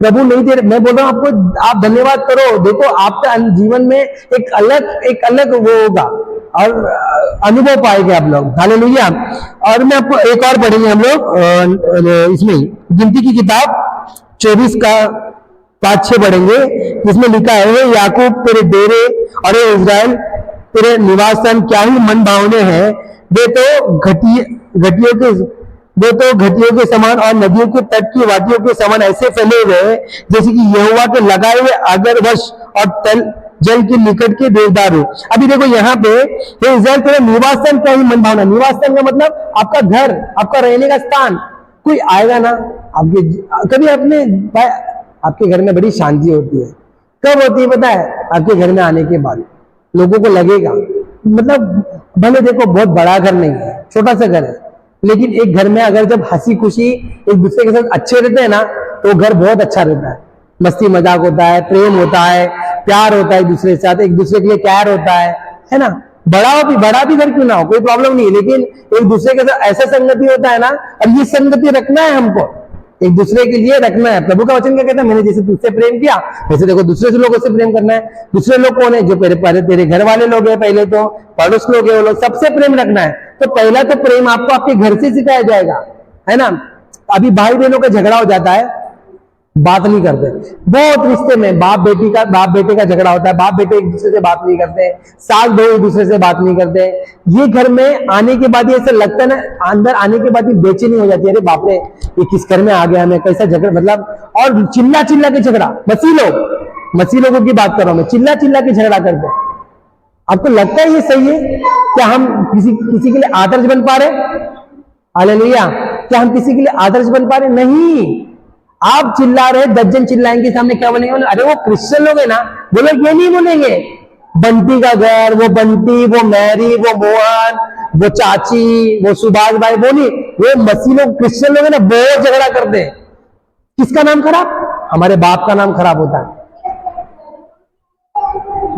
प्रभु नहीं दे रहे, मैं बोल रहा हूँ आपको, आप धन्यवाद करो। देखो आपका जीवन में एक अलग वो होगा, और अनुभव पाएंगे आप लोग। हालेलुया। और मैं आपको एक और पढ़ेंगे हम लोग इसमें गिनती की किताब 24 का 5-6 पढ़ेंगे, जिसमें लिखा है, याकूब तेरे डेरे और इज़राइल तेरे निवास स्थान क्या ही मन भावने हैं, वे तो घटियों के समान और नदियों के तट की वादियों के समान ऐसे फैले हुए हैं जैसे कि यहोवा के लगाए हुए अगर वश और तल जल के निकट के देवदार हो। अभी देखो यहाँ पे इज़राइल तेरे निवास स्थान क्या ही मन भावना। निवास स्थान का मतलब आपका घर, आपका रहने का स्थान। कोई आएगा ना आपके, कभी आपके घर में बड़ी शांति होती है, कब होती है पता है? आपके घर में आने के बाद लोगों को लगेगा, मतलब भले देखो बहुत बड़ा घर नहीं है, छोटा सा घर है, लेकिन एक घर में अगर जब हंसी खुशी एक दूसरे के साथ अच्छे रहते हैं ना, तो घर बहुत अच्छा रहता है। मस्ती मजाक होता है, प्रेम होता है, प्यार होता है एक दूसरे के साथ, एक दूसरे के लिए प्यार होता है ना। बड़ा भी घर क्यों ना हो, कोई प्रॉब्लम नहीं है, लेकिन एक दूसरे के साथ ऐसा संगति होता है ना, और ये संगति रखना है हमको, एक दूसरे के लिए रखना है। प्रभु का वचन क्या कहता है? मैंने जैसे तुझसे प्रेम किया वैसे देखो दूसरे से लोगों से प्रेम करना है। दूसरे लोग कौन है? जो पहले तेरे घर वाले लोग हैं, पहले तो पड़ोस लोग हैं, वो लोग सबसे प्रेम रखना है। तो पहला तो प्रेम आपको आपके घर से सिखाया जाएगा, है ना। अभी भाई बहनों का झगड़ा हो जाता है, बात नहीं करते। बहुत रिश्ते में बाप बेटे का झगड़ा होता है, बाप बेटे एक दूसरे से बात नहीं करते, सास बहू एक दूसरे से बात नहीं करते। ये घर में आने के बाद ऐसा लगता है ना, अंदर आने के बाद ही बेचैनी हो जाती है, अरे बाप रे ये किस घर में आ गया, मैं कैसा झगड़ा, मतलब। और चिल्ला चिल्ला के झगड़ा, मसीह लोगों की बात कर रहा हूं मैं, चिल्ला चिल्ला के झगड़ा करते हैं। आपको लगता है ये सही है? क्या हम किसी के लिए आदर्श बन पा रहे? हालेलुया। क्या हम किसी के लिए आदर्श बन पा रहे? नहीं। आप चिल्ला रहे, 10 जन चिल्लाएंगे सामने, क्या बोलेंगे? अरे वो क्रिश्चियन लोग है ना, वो लोग ये नहीं बोलेंगे। बंटी का घर, वो बंटी, वो मैरी, वो मोहन, वो चाची, वो सुभाष भाई, वो नहीं, वो मसीह लोग, क्रिश्चियन लोग है ना, बहुत झगड़ा करते हैं। किसका नाम खराब? हमारे बाप का नाम खराब होता है।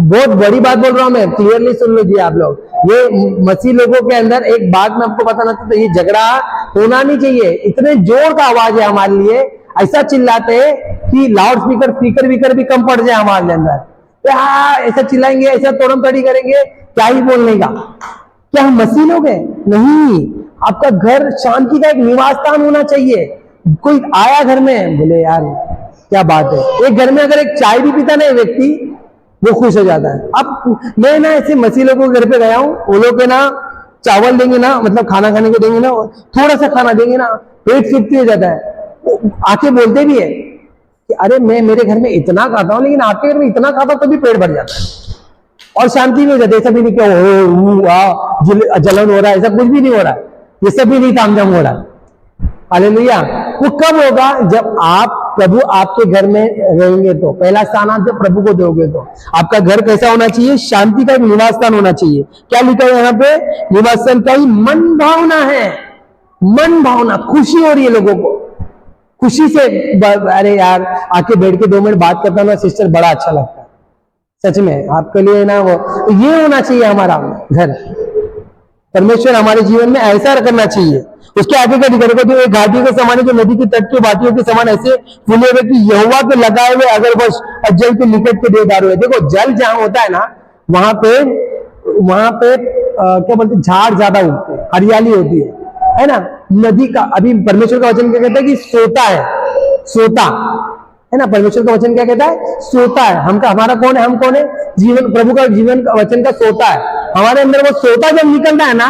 बहुत बड़ी बात बोल रहा हूं मैं, क्लियरली सुन लीजिए आप लोग। ये मसीह लोगों के अंदर एक बात मैं आपको बताना चाहता हूं, ये झगड़ा होना नहीं चाहिए। इतने जोर का आवाज है हमारे लिए, ऐसा चिल्लाते हैं कि लाउड स्पीकर भी कम पड़ जाए हमारे अंदर। ऐसा चिल्लाएंगे, ऐसा तोड़म तड़ी करेंगे, क्या ही बोलने का। क्या हम मसीह लोग हैं? नहीं। आपका घर शांति का एक निवास स्थान होना चाहिए। कोई आया घर में, बोले यार क्या बात है। एक घर में अगर एक चाय भी पीता नहीं व्यक्ति, वो खुश हो जाता है। अब मैं ना ऐसे मसीह लोगों के घर पे गया हूँ, वो लोग ना चावल देंगे ना, मतलब खाना खाने को देंगे ना, थोड़ा सा खाना देंगे ना, पेट तृप्ति हो जाता है। आके बोलते भी है कि अरे मैं मेरे घर में इतना खाता हूं, लेकिन आपके घर में इतना खाता तो भी पेट भर जाता है और शांति नहीं हो जाती। ऐसा भी नहीं क्या जलन हो रहा है, ऐसा कुछ भी नहीं हो रहा है, ये सब भी नहीं तामझाम हो रहा है। हालेलुया। वो कब होगा? जब प्रभु आपके घर में रहेंगे, तो पहला स्थान आप जब प्रभु को दोगे तो। आपका घर कैसा होना चाहिए? शांति का एक निवास स्थान होना चाहिए। क्या लिखा है यहाँ पे? निवास स्थान का ही मन भावना है। मन भावना, खुशी हो रही है लोगों को, खुशी से। अरे यार आके बैठ के 2 मिनट बात करता ना सिस्टर, बड़ा अच्छा लगता है सच में, आपके लिए ना। वो तो ये होना चाहिए हमारा घर। परमेश्वर हमारे जीवन में ऐसा करना चाहिए। उसके आगे का दिखा देखो, जो घाटियों के समान, जो नदी के तट के वादियों के समान ऐसे फूले हुए कि यहोवा के लगाए हुए अगर बस और जल के निकट के देवदार हुए। देखो जल जहां होता है ना, वहां पे क्या बोलते, झाड़ ज्यादा उगते हैं, हरियाली होती है ना। नदी का, अभी परमेश्वर का वचन क्या कहता है कि सोता है ना। परमेश्वर का वचन क्या कहता है? सोता है। हमारा कौन है? हम कौन है? जीवन, प्रभु का जीवन का वचन का सोता है हमारे अंदर। वो सोता जब निकलता है ना,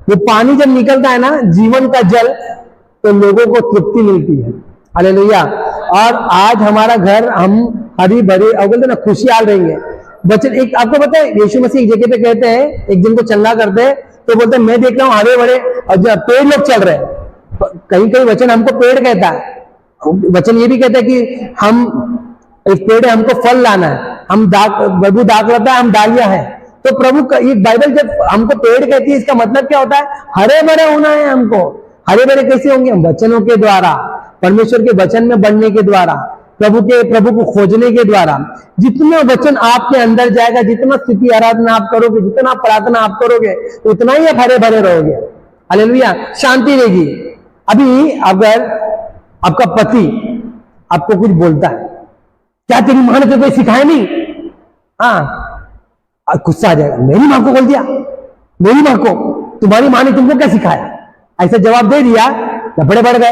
वो पानी जब निकलता है ना, जीवन का जल, तो लोगों को तृप्ति मिलती है। हालेलुया। और आज हमारा घर, हम हरी भरी बोलते ना, खुशहाल रहेंगे। वचन एक आपको पता है, यीशु मसीह एक जगह पे कहते हैं, एक दिन को चलना करते हैं तो बोलते हैं, मैं देख रहा हूं हरे भरे और पेड़ लोग चल रहे हैं। कहीं वचन हमको पेड़ कहता है, वचन ये भी कहता है कि हम एक पेड़ है, हमको फल लाना है। प्रभु दाग लाता है, हम डालियां हैं। तो प्रभु का ये बाइबल जब हमको पेड़ कहती है, इसका मतलब क्या होता है? हरे भरे होना है हमको। हरे भरे कैसे होंगे? हम वचनों के द्वारा, परमेश्वर के वचन में बढ़ने के द्वारा, प्रभु को खोजने के द्वारा। जितना वचन आपके अंदर जाएगा, जितना स्तुति आराधना आप करोगे, जितना प्रार्थना आप करोगे, उतना ही आप हरे भरे रहोगे। हालेलुया। शांति रहेगी। अभी अगर आपका पति आपको कुछ बोलता है, क्या तेरी मां ने तो कोई सिखाया नहीं? हाँ, गुस्सा आ जाएगा, मेरी मां को बोल दिया, मेरी माँ को, तुम्हारी माँ ने तुमको क्या सिखाया? ऐसा जवाब दे दिया, लफड़े बढ़ गए,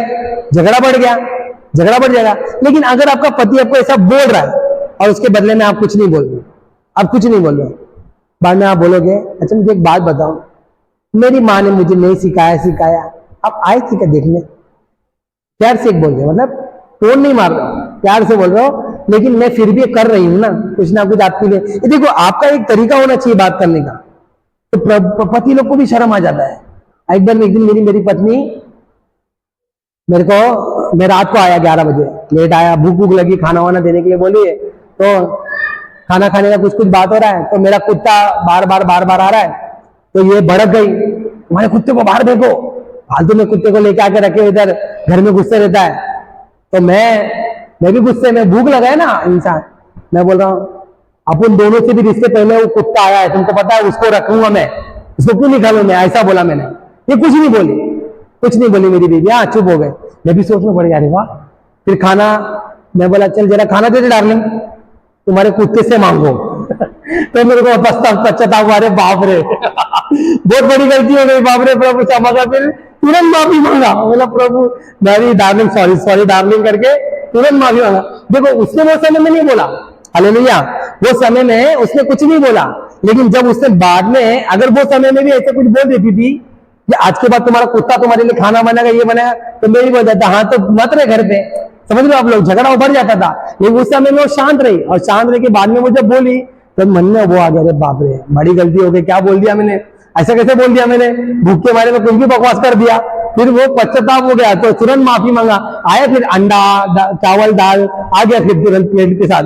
झगड़ा बढ़ गया, झगड़ा बढ़ जाएगा। लेकिन अगर आपका पति आपको ऐसा बोल रहा है और उसके बदले में आप कुछ नहीं बोल रहे, आप कुछ नहीं बोल रहे, बाद में आप बोलोगे अच्छा मुझे एक बात बताओ, मेरी माँ ने मुझे नहीं सिखाया, आप आए थी क्या देखने? प्यार से बोल रहे हो, मतलब टोन नहीं मार रहे हो, प्यार से बोल रहे हो, लेकिन मैं फिर भी कर रही हूं ना कुछ आपके लिए। ये देखो, आपका एक तरीका होना चाहिए बात करने का, तो पति लोग को भी शर्म आ जाता है। एक दिन मेरी पत्नी मैं रात को आया 11 बजे, लेट आया, भूख लगी, खाना वाना देने के लिए बोली है, तो खाना खाने का कुछ बात हो रहा है, तो मेरा कुत्ता बार बार आ रहा है, तो ये भड़क गई, तुम्हारे कुत्ते को बाहर देखो, फालतू में कुत्ते को लेके आके रखे इधर घर में गुस्से रहता है। तो मैं भी गुस्से में, भूख लगा है ना इंसान, मैं बोल रहा हूँ अपन दोनों से भी रिश्ते पहले वो कुत्ता आया है, तुमको पता है, उसको रखूंगा मैं, इसको क्यों निकालू मैं, ऐसा बोला मैंने। ये कुछ नहीं बोली मेरी बीवी, हाँ चुप हो गए। मैं भी सोचना पड़ गया, अरे वाह। फिर खाना, मैं बोला चल जरा खाना दे दे डार्लिंग, तुम्हारे कुत्ते से मांगो। तो मेरे को पश्चाताप हुआ, अरे बाप रे बहुत बड़ी गलती हो गई, बाप रे प्रभु क्षमा कर। फिर तुरंत माफी मांगा, बोला प्रभु मेरी डार्लिंग सॉरी डार्लिंग करके तुरंत माफी मांगा। देखो उसने वो समय में नहीं बोला, हालेलुया, वो समय में उसने कुछ नहीं बोला, लेकिन जब उसने बाद में अगर वो समय में भी ऐसे कुछ बोल देती थी कि आज के बाद तुम्हारा कुत्ता तुम्हारे लिए खाना बनाएगा, ये बनाएगा, तो मेरी बोल जाता हाँ तो मत रहे घर पे, समझ लो आप लोग, झगड़ा उभर जाता था। लेकिन उस समय में वो शांत रही, और शांत रह के बाद में वो जब बोली तो मन में वो आ गया, अरे बाप रे बड़ी गलती हो गई, क्या बोल दिया मैंने, ऐसा कैसे बोल दिया मैंने, भूख के मारे में कुछ भी बकवास कर दिया। फिर वो पश्चाताप हो गया, तो तुरंत माफी मांगा, आया फिर अंडा चावल दाल आ गया फिर तुरंत प्लेट के साथ।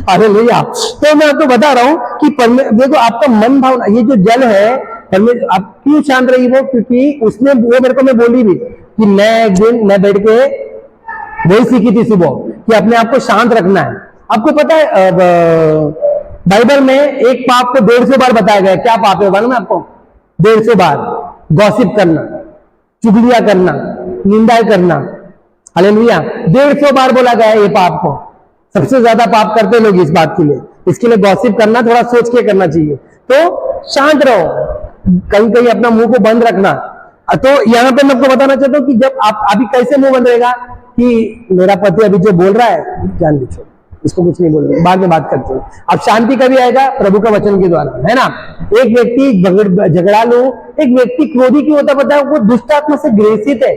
अरे भैया, तो मैं आपको बता रहा हूँ कि देखो आपका मन भावना, ये जो जल है, आप क्यों शांत रही वो, क्योंकि उसने वो मेरे को मैं बोली भी कि मैं एक दिन मैं बैठ के वही सीखी थी सुबह कि अपने आप को शांत रखना है। आपको पता है बाइबल में एक पाप को 150 बार बताया गया, क्या पाप है मालूम है आपको? 150 बार गॉसिप करना, चुगलियां करना, निंदाएं करना, हालेलुया, 150 बार बोला गया है ये पाप को। सबसे ज्यादा पाप करते लोग इस बात के लिए, इसके लिए गॉसिप करना थोड़ा सोच के करना चाहिए। तो शांत रहो, कहीं अपना मुंह को बंद रखना। तो यहां पे मैं आपको बताना चाहता हूं कि जब आप अभी कैसे मुंह बंद रहेगा कि मेरा पति अभी जो बोल रहा है जान लीजिए, इसको कुछ नहीं बोल रहे, बाद में बात करते हैं। अब शांति कभी आएगा? प्रभु का वचन के द्वारा, है ना। एक व्यक्ति झगड़ालू, एक व्यक्ति क्रोधी क्यों होता पता है? वो दुष्ट आत्मा से ग्रसित है,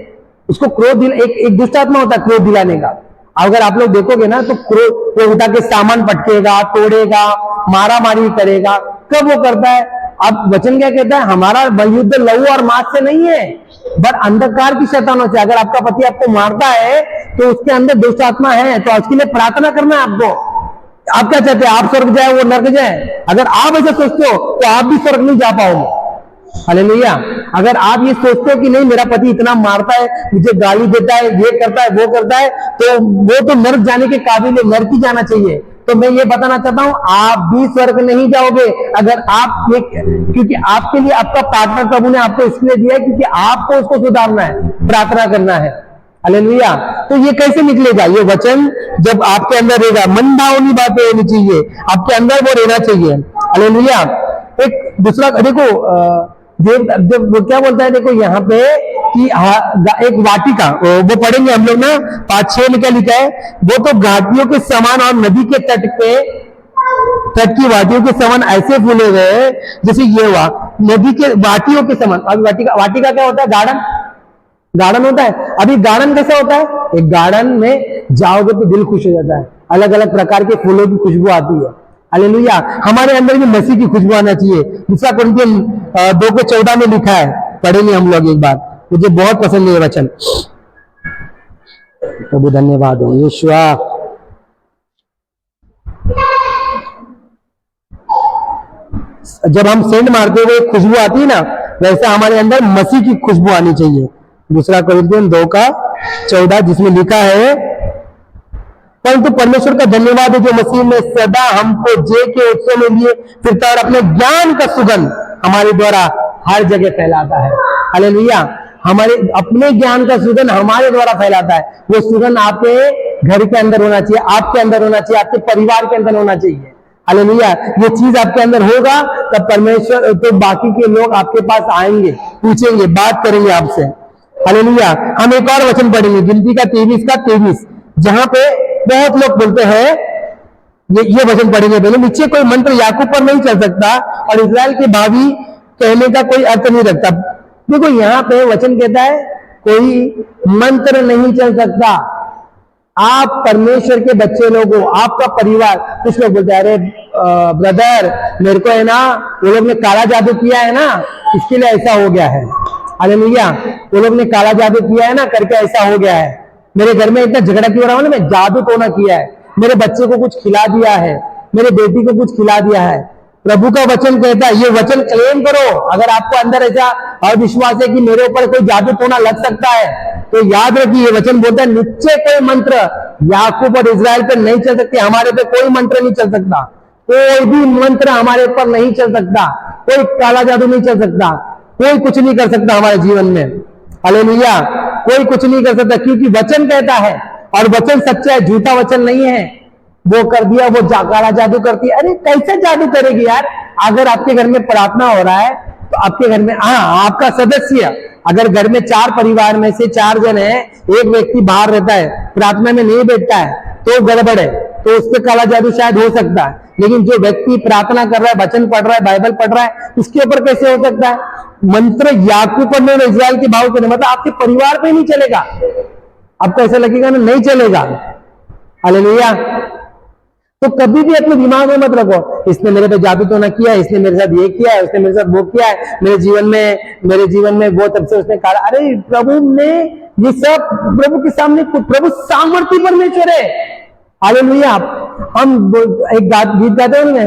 उसको क्रोध एक दुष्ट आत्मा होता है क्रोध दिलाने का। अगर आप लोग देखोगे ना तो क्रोध वो उठा के सामान पटकेगा, तोड़ेगा, मारा मारी करेगा। कब वो करता है? अब वचन क्या कहता है? हमारा युद्ध लहू और मांस से नहीं है, बट अंधकार की शैतानों से। अगर आपका पति आपको मारता है तो उसके अंदर दुष्ट आत्मा है, तो उसके लिए प्रार्थना करना है आपको। आप क्या चाहते हैं? आप स्वर्ग जाए, वो नर्क जाए? अगर आप ऐसा सोचते हो तो आप भी स्वर्ग नहीं जा पाओगे, हालेलुया। अगर आप ये सोचते हो कि नहीं मेरा पति इतना मारता है, मुझे गाली देता है, ये करता है, वो करता है, तो वो तो नर्क जाने के काबिल है, नर्क ही जाना चाहिए। तो मैं ये बताना चाहता हूं, आप भी स्वर्ग नहीं जाओगे अगर आप क्योंकि आपके लिए आपका पार्टनर प्रभु ने आपको इसलिए दिया है क्योंकि आपको उसको सुधारना है, प्रार्थना करना है, हालेलुया। तो ये कैसे निकलेगा? ये वचन जब आपके अंदर रहेगा, मन भावनी बातें होनी चाहिए आपके अंदर, वो रहना चाहिए, हालेलुया। एक दूसरा देखो, जब वो क्या बोलता है, देखो यहाँ पे कि एक वाटिका, वो पढ़ेंगे हम लोग ना 5-6 में क्या लिखा है, वो तो घाटियों के समान और नदी के तट की वाटियों के समान ऐसे फूले हुए जैसे ये हुआ, नदी के वाटियों के समान। अभी वाटिका क्या होता है? गार्डन होता है। अभी गार्डन कैसा होता है? एक गार्डन में जाओगे तो दिल खुश हो जाता है, अलग अलग प्रकार के फूलों की खुशबू आती है, हालेलुया। हमारे अंदर भी मसीह की खुशबू आना चाहिए। दूसरा कुरिन्थियन 2:14 में लिखा है, पढ़ेंगे हम लोग एक बार, मुझे बहुत पसंद है ये वचन। प्रभु धन्यवाद हो यीशुआ। जब हम सेंट मारते हुए खुशबू आती है ना, वैसे हमारे अंदर मसीह की खुशबू आनी चाहिए। दूसरा कुरिन्थियन 2:14 जिसमें लिखा है, परंतु परमेश्वर का धन्यवाद है जो मसीह में सदा हमको जे के उत्सव में लिए फिरता और अपने ज्ञान का सुगंध हमारे द्वारा हर जगह फैलाता है, हालेलुया। हमारे अपने ज्ञान का सुगंध हमारे द्वारा फैलाता है। वो सुगंध आपके घर के अंदर होना चाहिए, आपके अंदर होना चाहिए, आपके परिवार के अंदर होना चाहिए, हालेलुया। ये चीज आपके अंदर होगा तब परमेश्वर तो बाकी के लोग आपके पास आएंगे, पूछेंगे, बात करेंगे आपसे। हालेलुया। हम एक और वचन पढ़ेंगे, गिनती का 23 का 23, जहां पे बहुत लोग बोलते हैं, ये वचन पढ़ेंगे पहले। नीचे कोई मंत्र याकूब पर नहीं चल सकता और इजराइल के भावी कहने का कोई अर्थ नहीं रखता। देखो यहाँ पे वचन कहता है कोई मंत्र नहीं चल सकता। आप परमेश्वर के बच्चे लोग हो, आपका परिवार। कुछ लोग बोलते हैं अरे ब्रदर मेरे को है ना, वो लोग ने काला जादू किया है ना, इसके लिए ऐसा हो गया है। हालेलुया। वो लोग ने काला जादू किया है ना, करके ऐसा हो गया है। मेरे घर में इतना झगड़ा क्यों रहा हूं ना, मैं जादू टोना किया है, मेरे बच्चे को कुछ खिला दिया है, मेरे बेटी को कुछ खिला दिया है। प्रभु का वचन कहता है, ये वचन क्लेम करो। अगर आपको अंदर ऐसा अविश्वास है कि मेरे ऊपर कोई जादू टोना लग सकता है, तो याद रखिए ये वचन बोलता है नीचे कोई मंत्र याकूब और इजराइल पे नहीं चल सकते। हमारे पे कोई मंत्र नहीं चल सकता, कोई भी मंत्र हमारे ऊपर नहीं चल सकता, कोई काला जादू नहीं चल सकता, कोई कुछ नहीं कर सकता हमारे जीवन में। हालेलुया। कोई कुछ नहीं कर सकता, क्योंकि वचन कहता है और वचन सच्चा है, झूठा वचन नहीं है। वो कर दिया, वो काला जादू करती है। अरे कैसे जादू करेगी यार? अगर आपके घर में प्रार्थना हो रहा है तो आपके घर में, हाँ, आपका सदस्य, अगर घर में 4 परिवार में से 4 जन है, एक व्यक्ति बाहर रहता है, प्रार्थना में नहीं बैठता है, तो गड़बड़ है, तो उस पर काला जादू शायद हो सकता है। लेकिन जो व्यक्ति प्रार्थना कर रहा है, वचन पढ़ रहा है, बाइबल पढ़ रहा है, उसके ऊपर कैसे हो सकता है? मंत्र याकूब पर नहीं, इजराइल के भाव पर, मतलब आपके परिवार पे नहीं चलेगा। आपको ऐसा लगेगा ना, नहीं चलेगा। हालेलुया। तो कभी भी अपने दिमाग में मत रखो इसने मेरे पे जादू टोना किया है, इसने मेरे साथ ये किया है, उसने मेरे साथ वो किया है, मेरे जीवन में वो तब से उसने कहा। अरे प्रभु ने ये सब, प्रभु के सामने, प्रभु सामर्थ्य परमेश्वर है। हालेलुया। हम एक गीत गाते हैं ना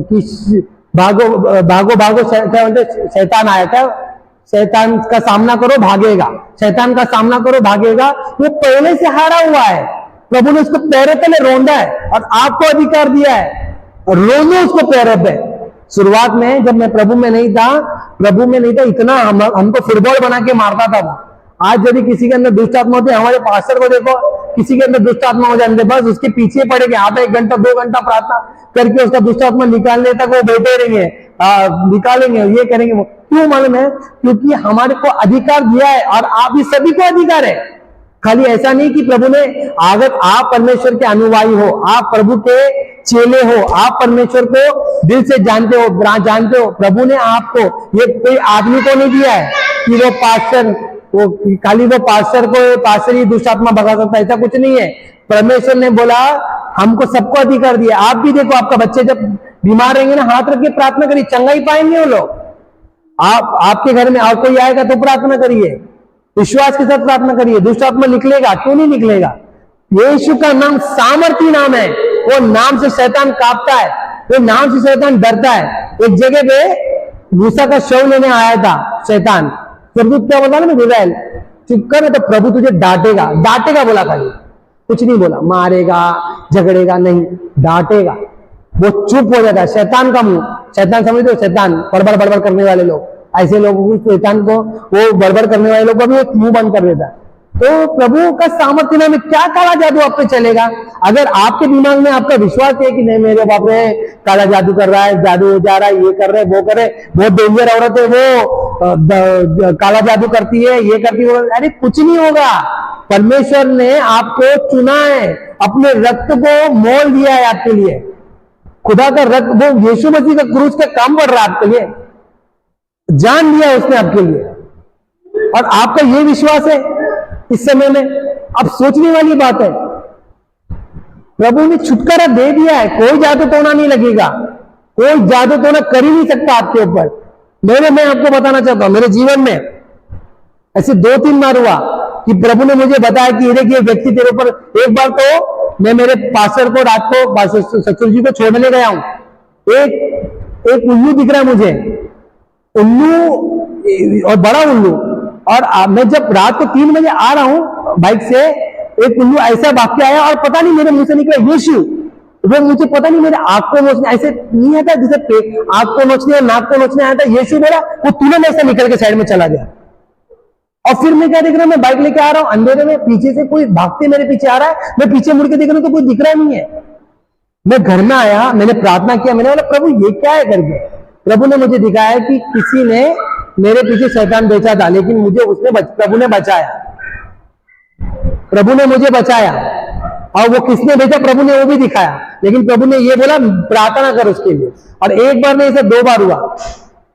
कि भागो भागो भागो, क्या बोलते, शैतान आया था, शैतान का सामना करो भागेगा, शैतान का सामना करो भागेगा। वो पहले से हारा हुआ है, प्रभु ने उसको पैरों तले रोंदा है और आपको अधिकार दिया है और रोनो उसको पैरों पे। शुरुआत में जब मैं प्रभु में नहीं था, इतना हमको फुटबॉल बना के मारता था वो। आज यदि किसी के अंदर दुष्ट आत्मा होती है, हमारे पास्टर को देखो, किसी के अंदर दुष्ट आत्मा हो जाते, बस उसके पीछे पड़ेंगे, आधा 1 घंटा 2 घंटा प्रार्थना करके उसका दुष्ट आत्मा निकालने तक वो बैठे रहेंगे, निकालेंगे, ये करेंगे वो। क्यों मालूम है? क्योंकि हमारे को अधिकार दिया है और आप भी सभी को अधिकार है। खाली ऐसा नहीं कि प्रभु ने, अगर आप परमेश्वर के अनुयायी हो, आप प्रभु के चेले हो, आप परमेश्वर को दिल से जानते हो, प्रभु ने आपको, ये कोई आदमी को नहीं दिया है कि वो पास्टर, वो खाली वो पास्टर ही दुष्ट आत्मा भगा सकता है, ऐसा कुछ नहीं है। परमेश्वर ने बोला हमको सबको अधिकार दिया। आप भी देखो, आपका बच्चे जब बीमार रहेंगे ना, हाथ रख के प्रार्थना करिए, चंगाई पाएंगे वो लोग। आपके घर में और कोई आएगा तो प्रार्थना करिए, विश्वास के साथ प्रार्थना करिए, दुष्ट आत्मा निकलेगा। क्यों नहीं निकलेगा? यीशु का नाम सामर्थी नाम है, वो नाम से शैतान कांपता है, वो नाम से शैतान डरता है। एक जगह पे मूसा का शव लेने आया था शैतान, प्रभु क्या बोला ना, इजराइल चुप कर, तो प्रभु तुझे डांटेगा बोला, खाली कुछ नहीं बोला, मारेगा झगड़ेगा नहीं, डांटेगा। वो चुप हो जाता है। शैतान का मुंह, शैतान समझ लो, शैतान बड़बड़ करने वाले लोग, ऐसे लोगों को, शैतान को, वो बड़बड़ करने वाले लोग को भी एक मुंह बंद कर देता है। तो प्रभु का सामर्थ्य नाम में क्या काला जादू आप पे चलेगा? अगर आपके दिमाग में आपका विश्वास है कि नहीं मेरे बाप रे काला जादू कर रहा है, जादू हो जा रहा है, ये कर रहे वो करे, बहुत डेंजर औरत है वो, काला जादू करती है, ये करती है, अरे कुछ नहीं होगा। परमेश्वर ने आपको चुना है, अपने रक्त को मोल दिया है आपके लिए। खुदा का रक्त, वो यीशु मसीह का क्रूस का काम बढ़ रहा है आपके लिए, जान दिया उसने आपके लिए, और आपका ये विश्वास है इस समय में। अब सोचने वाली बात है, प्रभु ने छुटकारा दे दिया है, कोई जादू टोना नहीं लगेगा, कोई जादू टोना कर ही नहीं सकता आपके ऊपर। मैं आपको बताना चाहता हूं, मेरे जीवन में ऐसे 2-3 बार हुआ कि प्रभु ने मुझे बताया कि ये व्यक्ति तेरे ऊपर। एक बार तो मैं मेरे पास्टर को रात को ससुर जी को छोड़ने गया हूं, एक उल्लू दिख रहा है मुझे, उल्लू और बड़ा उल्लू, और मैं जब रात को 3 बजे आ रहा हूं बाइक से, एक उल्लू ऐसा भाग के आया और पता नहीं मेरे मुंह से निकला यीशु। वो मुझे पता नहीं, मेरे आंख को नोचने ऐसे नहीं आता जैसे आंख को नोचने या नाक को नोचने आता, यीशु बोला, वो तुरंत ऐसा निकल के साइड में चला गया। और फिर मैं क्या देख रहा हूं, मैं बाइक लेके आ रहा हूं अंधेरे में, पीछे से कोई भागते मेरे पीछे आ रहा है, मैं पीछे मुड़ के देख रहा हूं तो कोई दिख रहा नहीं है। मैं घर में आया, मैंने प्रार्थना किया, मैंने बोला प्रभु ये क्या है करके। प्रभु ने मुझे दिखाया कि किसी ने मेरे पीछे शैतान बेचा था, लेकिन मुझे प्रभु ने बचाया। प्रभु ने मुझे बचाया। और वो किसने भेजा, प्रभु ने वो भी दिखाया। लेकिन प्रभु ने ये बोला प्रार्थना कर उसके लिए। और एक बार नहीं, इसे 2 बार हुआ।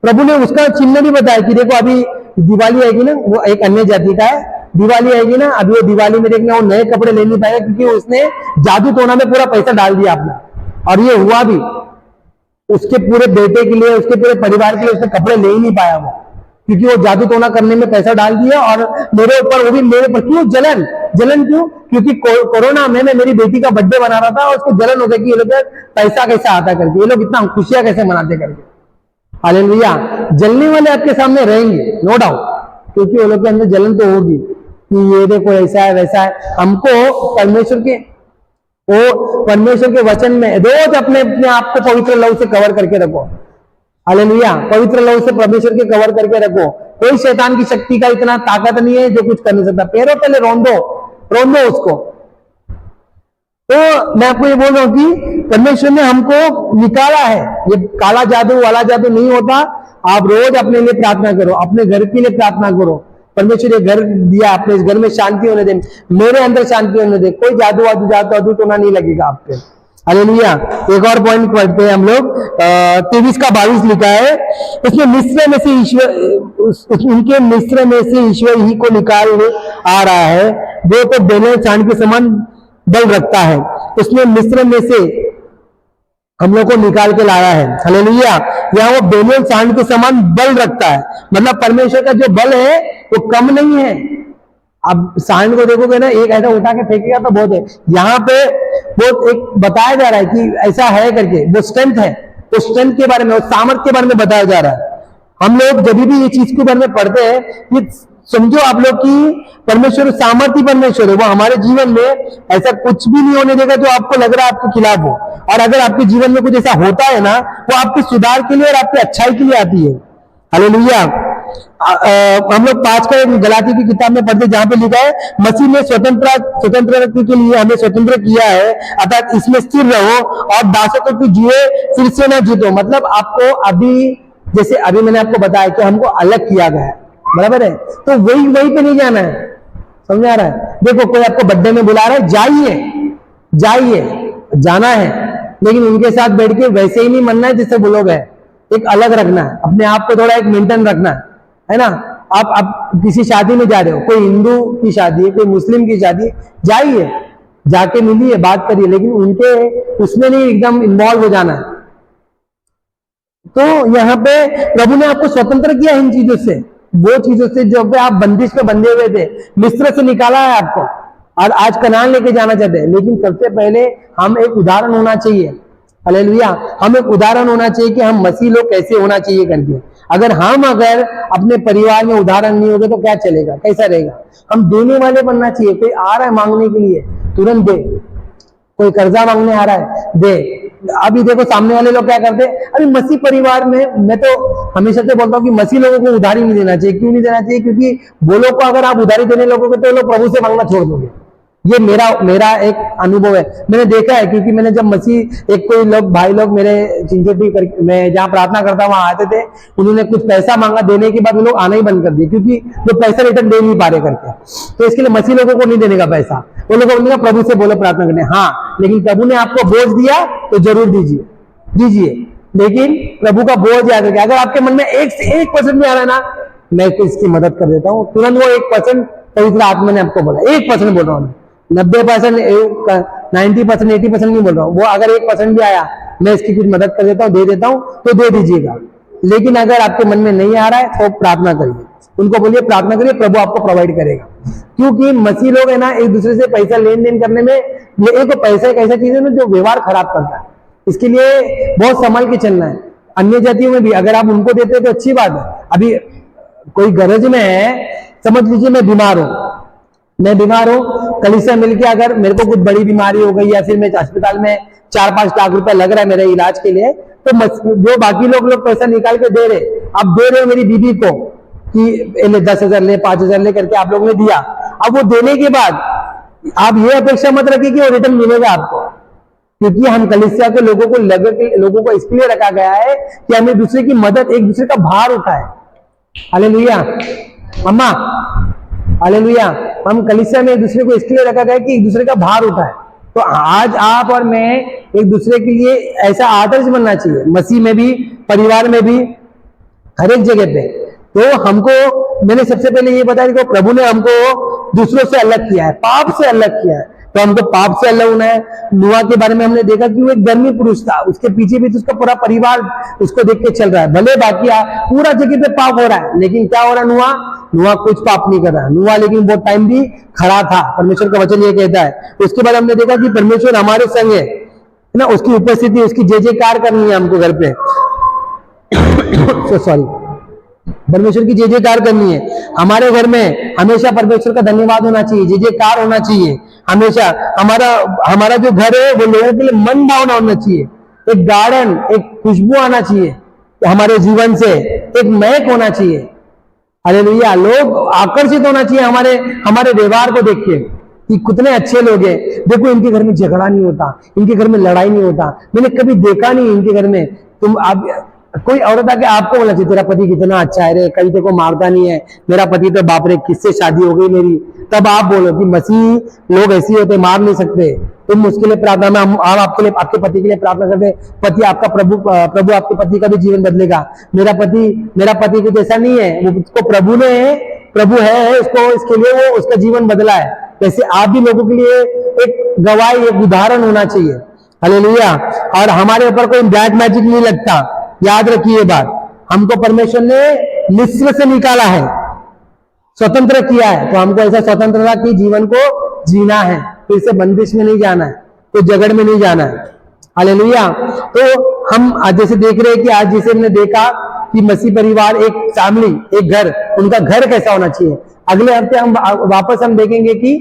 प्रभु ने उसका चिन्ह भी बताया कि देखो अभी दिवाली आएगी ना, वो एक अन्य जाति का है, दिवाली आएगी ना, अभी वो दिवाली में देखना वो नए कपड़े ले नहीं पाएगा, क्योंकि उसने जादू टोना में पूरा पैसा डाल दिया अपना। और ये हुआ भी, उसके पूरे बेटे के लिए, उसके पूरे परिवार के लिए उसने कपड़े ले ही नहीं पाया वो, क्योंकि वो जादू टोना करने में पैसा डाल दिया। और मेरे ऊपर, वो भी मेरे पर क्यों जलन क्यों, क्योंकि कोरोना में मैं मेरी बेटी का बर्थडे बना रहा था और उसको जलन हो गई कि ये लोग पैसा कैसे आता करके, ये लोग इतना खुशियां कैसे मनाते करके। हालेलुया। जलने वाले आपके सामने रहेंगे, नो डाउट, क्योंकि वो लोग के अंदर जलन तो होगी कि ये देखो ऐसा है वैसा है। हमको परमेश्वर के वचन में रोज अपने आप को पवित्र लहू से कवर करके रखो। हालेलुया। पवित्र लहू से परमेश्वर के कवर करके रखो। कोई शैतान की शक्ति का इतना ताकत नहीं है जो कुछ कर नहीं सकता। पैरों पहले रोंदो उसको। तो मैं आपको ये बोल रहा हूं कि परमेश्वर ने हमको निकाला है। ये काला जादू वाला जादू नहीं होता। आप रोज अपने लिए प्रार्थना करो, अपने घर के लिए प्रार्थना करो। परमेश्वर ये घर दिया, अपने इस घर में शांति होने दे, मेरे अंदर शांति होने दे, कोई जादू टोना नहीं लगेगा आप पे। हालेलुया। एक और पॉइंट पढ़ते हैं हम लोग, 23 का 22 लिखा है, उसमें मिस्र में से ईश्वर, उनके मिस्र में से ईश्वर ही को निकालने आ रहा है, वो तो बेलन सांड के समान बल रखता है। उसमें मिस्र में से हम लोग को निकाल के लाया है। हालेलुया। यहाँ वो बेलन सांड के समान बल रखता है, मतलब परमेश्वर का जो बल है वो कम नहीं है। अब सांड को देखोगे ना, एक ऐसा उठा के फेंकेगा तो बहुत है। यहाँ पे वो एक बताया जा रहा है कि ऐसा है करके, वो स्ट्रेंथ है, वो स्ट्रेंथ के बारे में, सामर्थ्य के बारे में बताया जा रहा है। हम लोग जब भी ये चीज के बारे में पढ़ते हैं, ये समझो आप लोग कि परमेश्वर सामर्थ्य परमेश्वर है, वो हमारे जीवन में ऐसा कुछ भी नहीं होने देगा जो आपको लग रहा है आपके खिलाफ हो। और अगर आपके जीवन में कुछ ऐसा होता है ना, वो आपके सुधार के लिए और आपकी अच्छाई के लिए आती है। हालेलुया। हम लोग 5 का गलाती की किताब में पढ़ते, जहां पे लिखा है मसीह ने स्वतंत्र के लिए हमें स्वतंत्र किया है, अर्थात इसमें स्थिर रहो और दासत्व की जिए, फिर से ना जीतो। मतलब आपको अभी, जैसे अभी मैंने आपको बताया कि हमको अलग किया गया है, बराबर है, तो वही पे नहीं जाना है। समझ आ रहा है। देखो कोई आपको बर्थडे में बुला रहा है, जाइए, जाना है, लेकिन उनके साथ बैठ के वैसे ही नहीं मनना है जैसे वो लोग है। एक अलग रखना है, अपने आप को थोड़ा एक मेंटेन रखना है ना। आप किसी शादी में जा रहे हो, कोई हिंदू की शादी है, कोई मुस्लिम की शादी, जाइए, जाके मिलिए, बात करिए, लेकिन उनके उसमें नहीं एकदम इन्वॉल्व हो जाना है। तो यहाँ पे प्रभु ने आपको स्वतंत्र किया इन चीजों से, वो चीजों से जो पे आप बंदिश में बंधे हुए थे, मिस्र से निकाला है आपको, और आज कनान लेके जाना चाहते हैं। लेकिन सबसे पहले हम एक उदाहरण होना चाहिए। हालेलुया। हम एक उदाहरण होना चाहिए कि हम मसीह लोग कैसे होना चाहिए करके। अगर अपने परिवार में उदाहरण नहीं होगा तो क्या चलेगा, कैसा रहेगा। हम देने वाले बनना चाहिए। कोई आ रहा है मांगने के लिए, तुरंत दे। कोई कर्जा मांगने आ रहा है, दे। अभी देखो सामने वाले लोग क्या करते हैं। अभी मसीह परिवार में मैं तो हमेशा से बोलता हूँ कि मसीह लोगों को उधारी नहीं देना चाहिए। क्यों नहीं देना चाहिए? क्योंकि वो लोग को अगर आप उधारी देने लगोगे तो लोग प्रभु से मांगना छोड़ दोगे। ये मेरा एक अनुभव है, मैंने देखा है। क्योंकि मैंने जब मसीह, एक कोई लोग भाई लोग मेरे चिंचोटी पर, मैं जहाँ प्रार्थना करता वहां आते थे, उन्होंने कुछ पैसा मांगा, देने के बाद वो लोग आना ही बंद कर दिए, क्योंकि वो पैसा रिटर्न दे नहीं पा रहे करके। तो इसके लिए मसीह लोगों को नहीं देने का पैसा, वो लोग बोलेंगे प्रभु से बोलो प्रार्थना करने। हाँ, लेकिन प्रभु ने आपको बोझ दिया तो जरूर दीजिए। लेकिन प्रभु का बोझ याद रखिए। अगर आपके मन में 1% भी आ रहा है ना, मैं इसकी मदद कर देता हूँ, तुरंत वो 1% पवित्र आत्मा ने आपको बोला। 1% बोल रहा हूँ, 90%, 90%, 80% नहीं बोल रहा हूँ। वो अगर 1% भी आया, मैं इसकी कुछ मदद कर देता हूँ, दे देता हूँ, तो दे दीजिएगा। लेकिन अगर आपके मन में नहीं आ रहा है तो प्रार्थना करिए, उनको बोलिए प्रार्थना करिए, प्रभु आपको प्रोवाइड करेगा। क्योंकि मसीह लोग है ना, एक दूसरे से पैसा लेन देन करने में, एक पैसा एक ऐसा चीज है ना जो व्यवहार खराब करता है। इसके लिए बहुत संभल के चलना है। अन्य जातियों में भी अगर आप उनको देते तो अच्छी बात है। अभी कोई गरज में है, समझ लीजिए मैं बीमार हूँ, कलीसिया मिलके अगर मेरे को कुछ बड़ी बीमारी हो गई, या फिर मैं अस्पताल में 4-5 लाख रुपए लग रहा है मेरे इलाज के लिए, तो जो बाकी लोग पैसा निकाल के दे रहे, आप दे रहे हो मेरी बीबी को कि 10,000 ले, 5,000 ले करके आप लोगों ने दिया। अब वो देने के बाद आप ये अपेक्षा मत रखिए कि वो रिटर्न मिलेगा आपको। क्योंकि हम कलीसिया को लोगों को इसलिए रखा गया है कि हमें दूसरे की मदद, एक दूसरे का भार उठाए। हालेलुया अम्मा, हालेलुया। हम कलीसिया में एक दूसरे को इसलिए रखा गया है कि एक दूसरे का भार उठाए। तो आज आप और मैं एक दूसरे के लिए ऐसा आदर्श बनना चाहिए, मसीह में भी, परिवार में भी, हर एक जगह पे। तो हमको, मैंने सबसे पहले ये बताया कि प्रभु ने हमको दूसरों से अलग किया है, पाप से अलग किया है, तो हमको पाप से अलग होना है। नूह के बारे में हमने देखा कि वो एक धर्मी पुरुष था, उसके पीछे भी तो उसका पूरा परिवार उसको देख के चल रहा है। भले बाकी पूरा जगह पे पाप हो रहा है, लेकिन क्या हो रहा है, नूह कुछ पाप नहीं कर रहा नूह, लेकिन बहुत टाइम भी खड़ा था। परमेश्वर का वचन ये कहता है। उसके बाद हमने देखा कि परमेश्वर हमारे संग है ना, उसकी उपस्थिति, उसकी जय जयकार करनी है हमको घर पे सॉरी, परमेश्वर की जय जयकार करनी है हमारे घर में। हमेशा परमेश्वर का धन्यवाद होना चाहिए, जय जयकार होना चाहिए हमेशा। हमारा जो घर है वो लोगों के लिए मन भावना होना चाहिए, एक गार्डन, एक खुशबू आना चाहिए हमारे जीवन से, एक महक होना चाहिए। हालेलुया। लोग आकर्षित होना चाहिए हमारे व्यवहार को देख के कि कितने अच्छे लोग हैं। देखो इनके घर में झगड़ा नहीं होता, इनके घर में लड़ाई नहीं होता, मैंने कभी देखा नहीं इनके घर में। कोई औरत आके आपको बोलना चाहिए तेरा पति कितना अच्छा है रे, कभी देखो मारता नहीं है, मेरा पति तो बाप रे किससे शादी हो गई मेरी। तब आप बोलो कि मसीह लोग ऐसे होते, मार नहीं सकते। तुम उसके लिए प्रार्थना में, हम आपके लिए, आपके पति के लिए प्रार्थना करते, पति आपका, प्रभु आपके पति का भी जीवन बदलेगा। मेरा पति कुछ ऐसा नहीं है, वो उसको प्रभु है उसको, इसके लिए वो उसका जीवन बदला है। वैसे आप भी लोगों के लिए एक गवाही, एक उदाहरण होना चाहिए। हालेलुया। और हमारे ऊपर कोई ब्लैक मैजिक नहीं लगता, याद रखिए बात। हमको परमेश्वर ने मिस्र से निकाला है, स्वतंत्र किया है, तो हमको ऐसा स्वतंत्रता की जीवन को जीना है, फिर से बंदिश में नहीं जाना है, तो जगड़ में नहीं जाना है। हालेलुया। तो हम आज जैसे देख रहे हैं कि आज जैसे हमने देखा कि मसीह परिवार, एक फैमिली, एक घर, उनका घर कैसा होना चाहिए। अगले हफ्ते हम वापस देखेंगे कि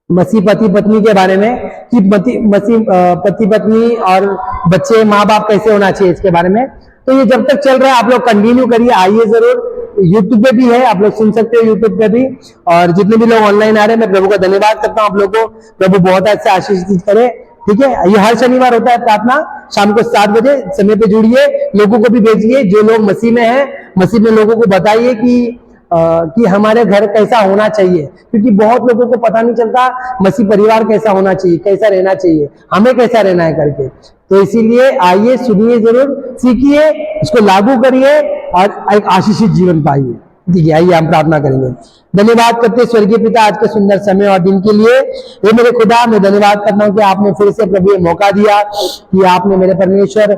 मसीह पति पत्नी के बारे में, कि मसीह पति पत्नी और बच्चे माँ बाप कैसे होना चाहिए, इसके बारे में। तो ये जब तक चल रहा है आप लोग कंटिन्यू करिए, आइए जरूर। यूट्यूब पे भी है, आप लोग सुन सकते हो यूट्यूब पे भी। और जितने भी लोग ऑनलाइन आ रहे हैं, मैं प्रभु का धन्यवाद करता हूँ आप लोगों को। प्रभु बहुत अच्छे आशीषित करे। ठीक है, ये हर शनिवार होता है प्रार्थना, शाम को 7 बजे समय पे जुड़िए, लोगों को भी भेजिए जो लोग मसीह में हैं, मसीह में लोगों को बताइए कि हमारे घर कैसा होना चाहिए, क्योंकि बहुत लोगों को पता नहीं चलता मसीह परिवार कैसा होना चाहिए, कैसा रहना चाहिए, हमें कैसा रहना है करके। तो इसीलिए आइए, सुनिए, जरूर सीखिए, इसको लागू करिए और एक आशीषित जीवन पाइए। ठीक है, आइए हम प्रार्थना करेंगे। धन्यवाद करते स्वर्गीय पिता आज के सुंदर समय और दिन के लिए। ये मेरे खुदा, मैं धन्यवाद करता हूँ कि आपने फिर से प्रभु ये मौका दिया, कि आपने मेरे परमेश्वर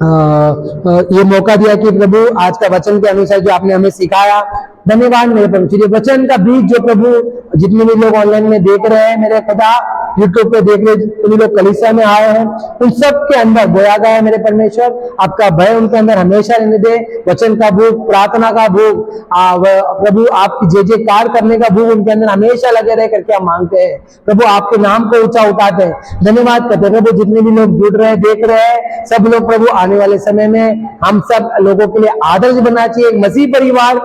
ये मौका दिया कि प्रभु आज का वचन के अनुसार जो आपने हमें सिखाया, धन्यवाद मेरे प्रभु। ये वचन का बीज जो प्रभु जितने भी लोग ऑनलाइन में देख रहे हैं, मेरे खुदा यूट्यूब पे देख रहे, जितने लोग कलीसिया में आए हैं, उन सब के अंदर बोया गया है मेरे परमेश्वर। आपका भय उनके अंदर हमेशा रहने दे, वचन का भूख, प्रार्थना का भूख, प्रभु आपकी जय जयकार करने का भूख उनके अंदर हमेशा लगे रहे करके हम मांगते हैं। प्रभु आपके नाम को ऊंचा उठाते हैं, धन्यवाद करते हैं प्रभु। जितने भी लोग जुड़ रहे हैं, देख रहे हैं, सब लोग प्रभु आने वाले समय में हम सब लोगों के लिए आदर्श बनना चाहिए। मसीह परिवार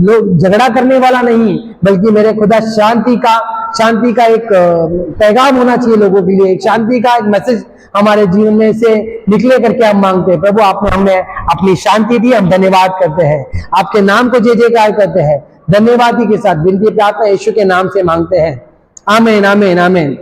लोग झगड़ा करने वाला नहीं, बल्कि मेरे खुदा शांति का एक पैगाम होना चाहिए लोगों के लिए, एक शांति का एक मैसेज हमारे जीवन में से निकले करके हम मांगते हैं। प्रभु आपने हमें अपनी शांति दी, हम धन्यवाद करते हैं, आपके नाम को जय जयकार करते हैं। धन्यवाद के साथ विनती प्रार्थना यीशु के नाम से मांगते हैं, आमीन आमीन आमीन।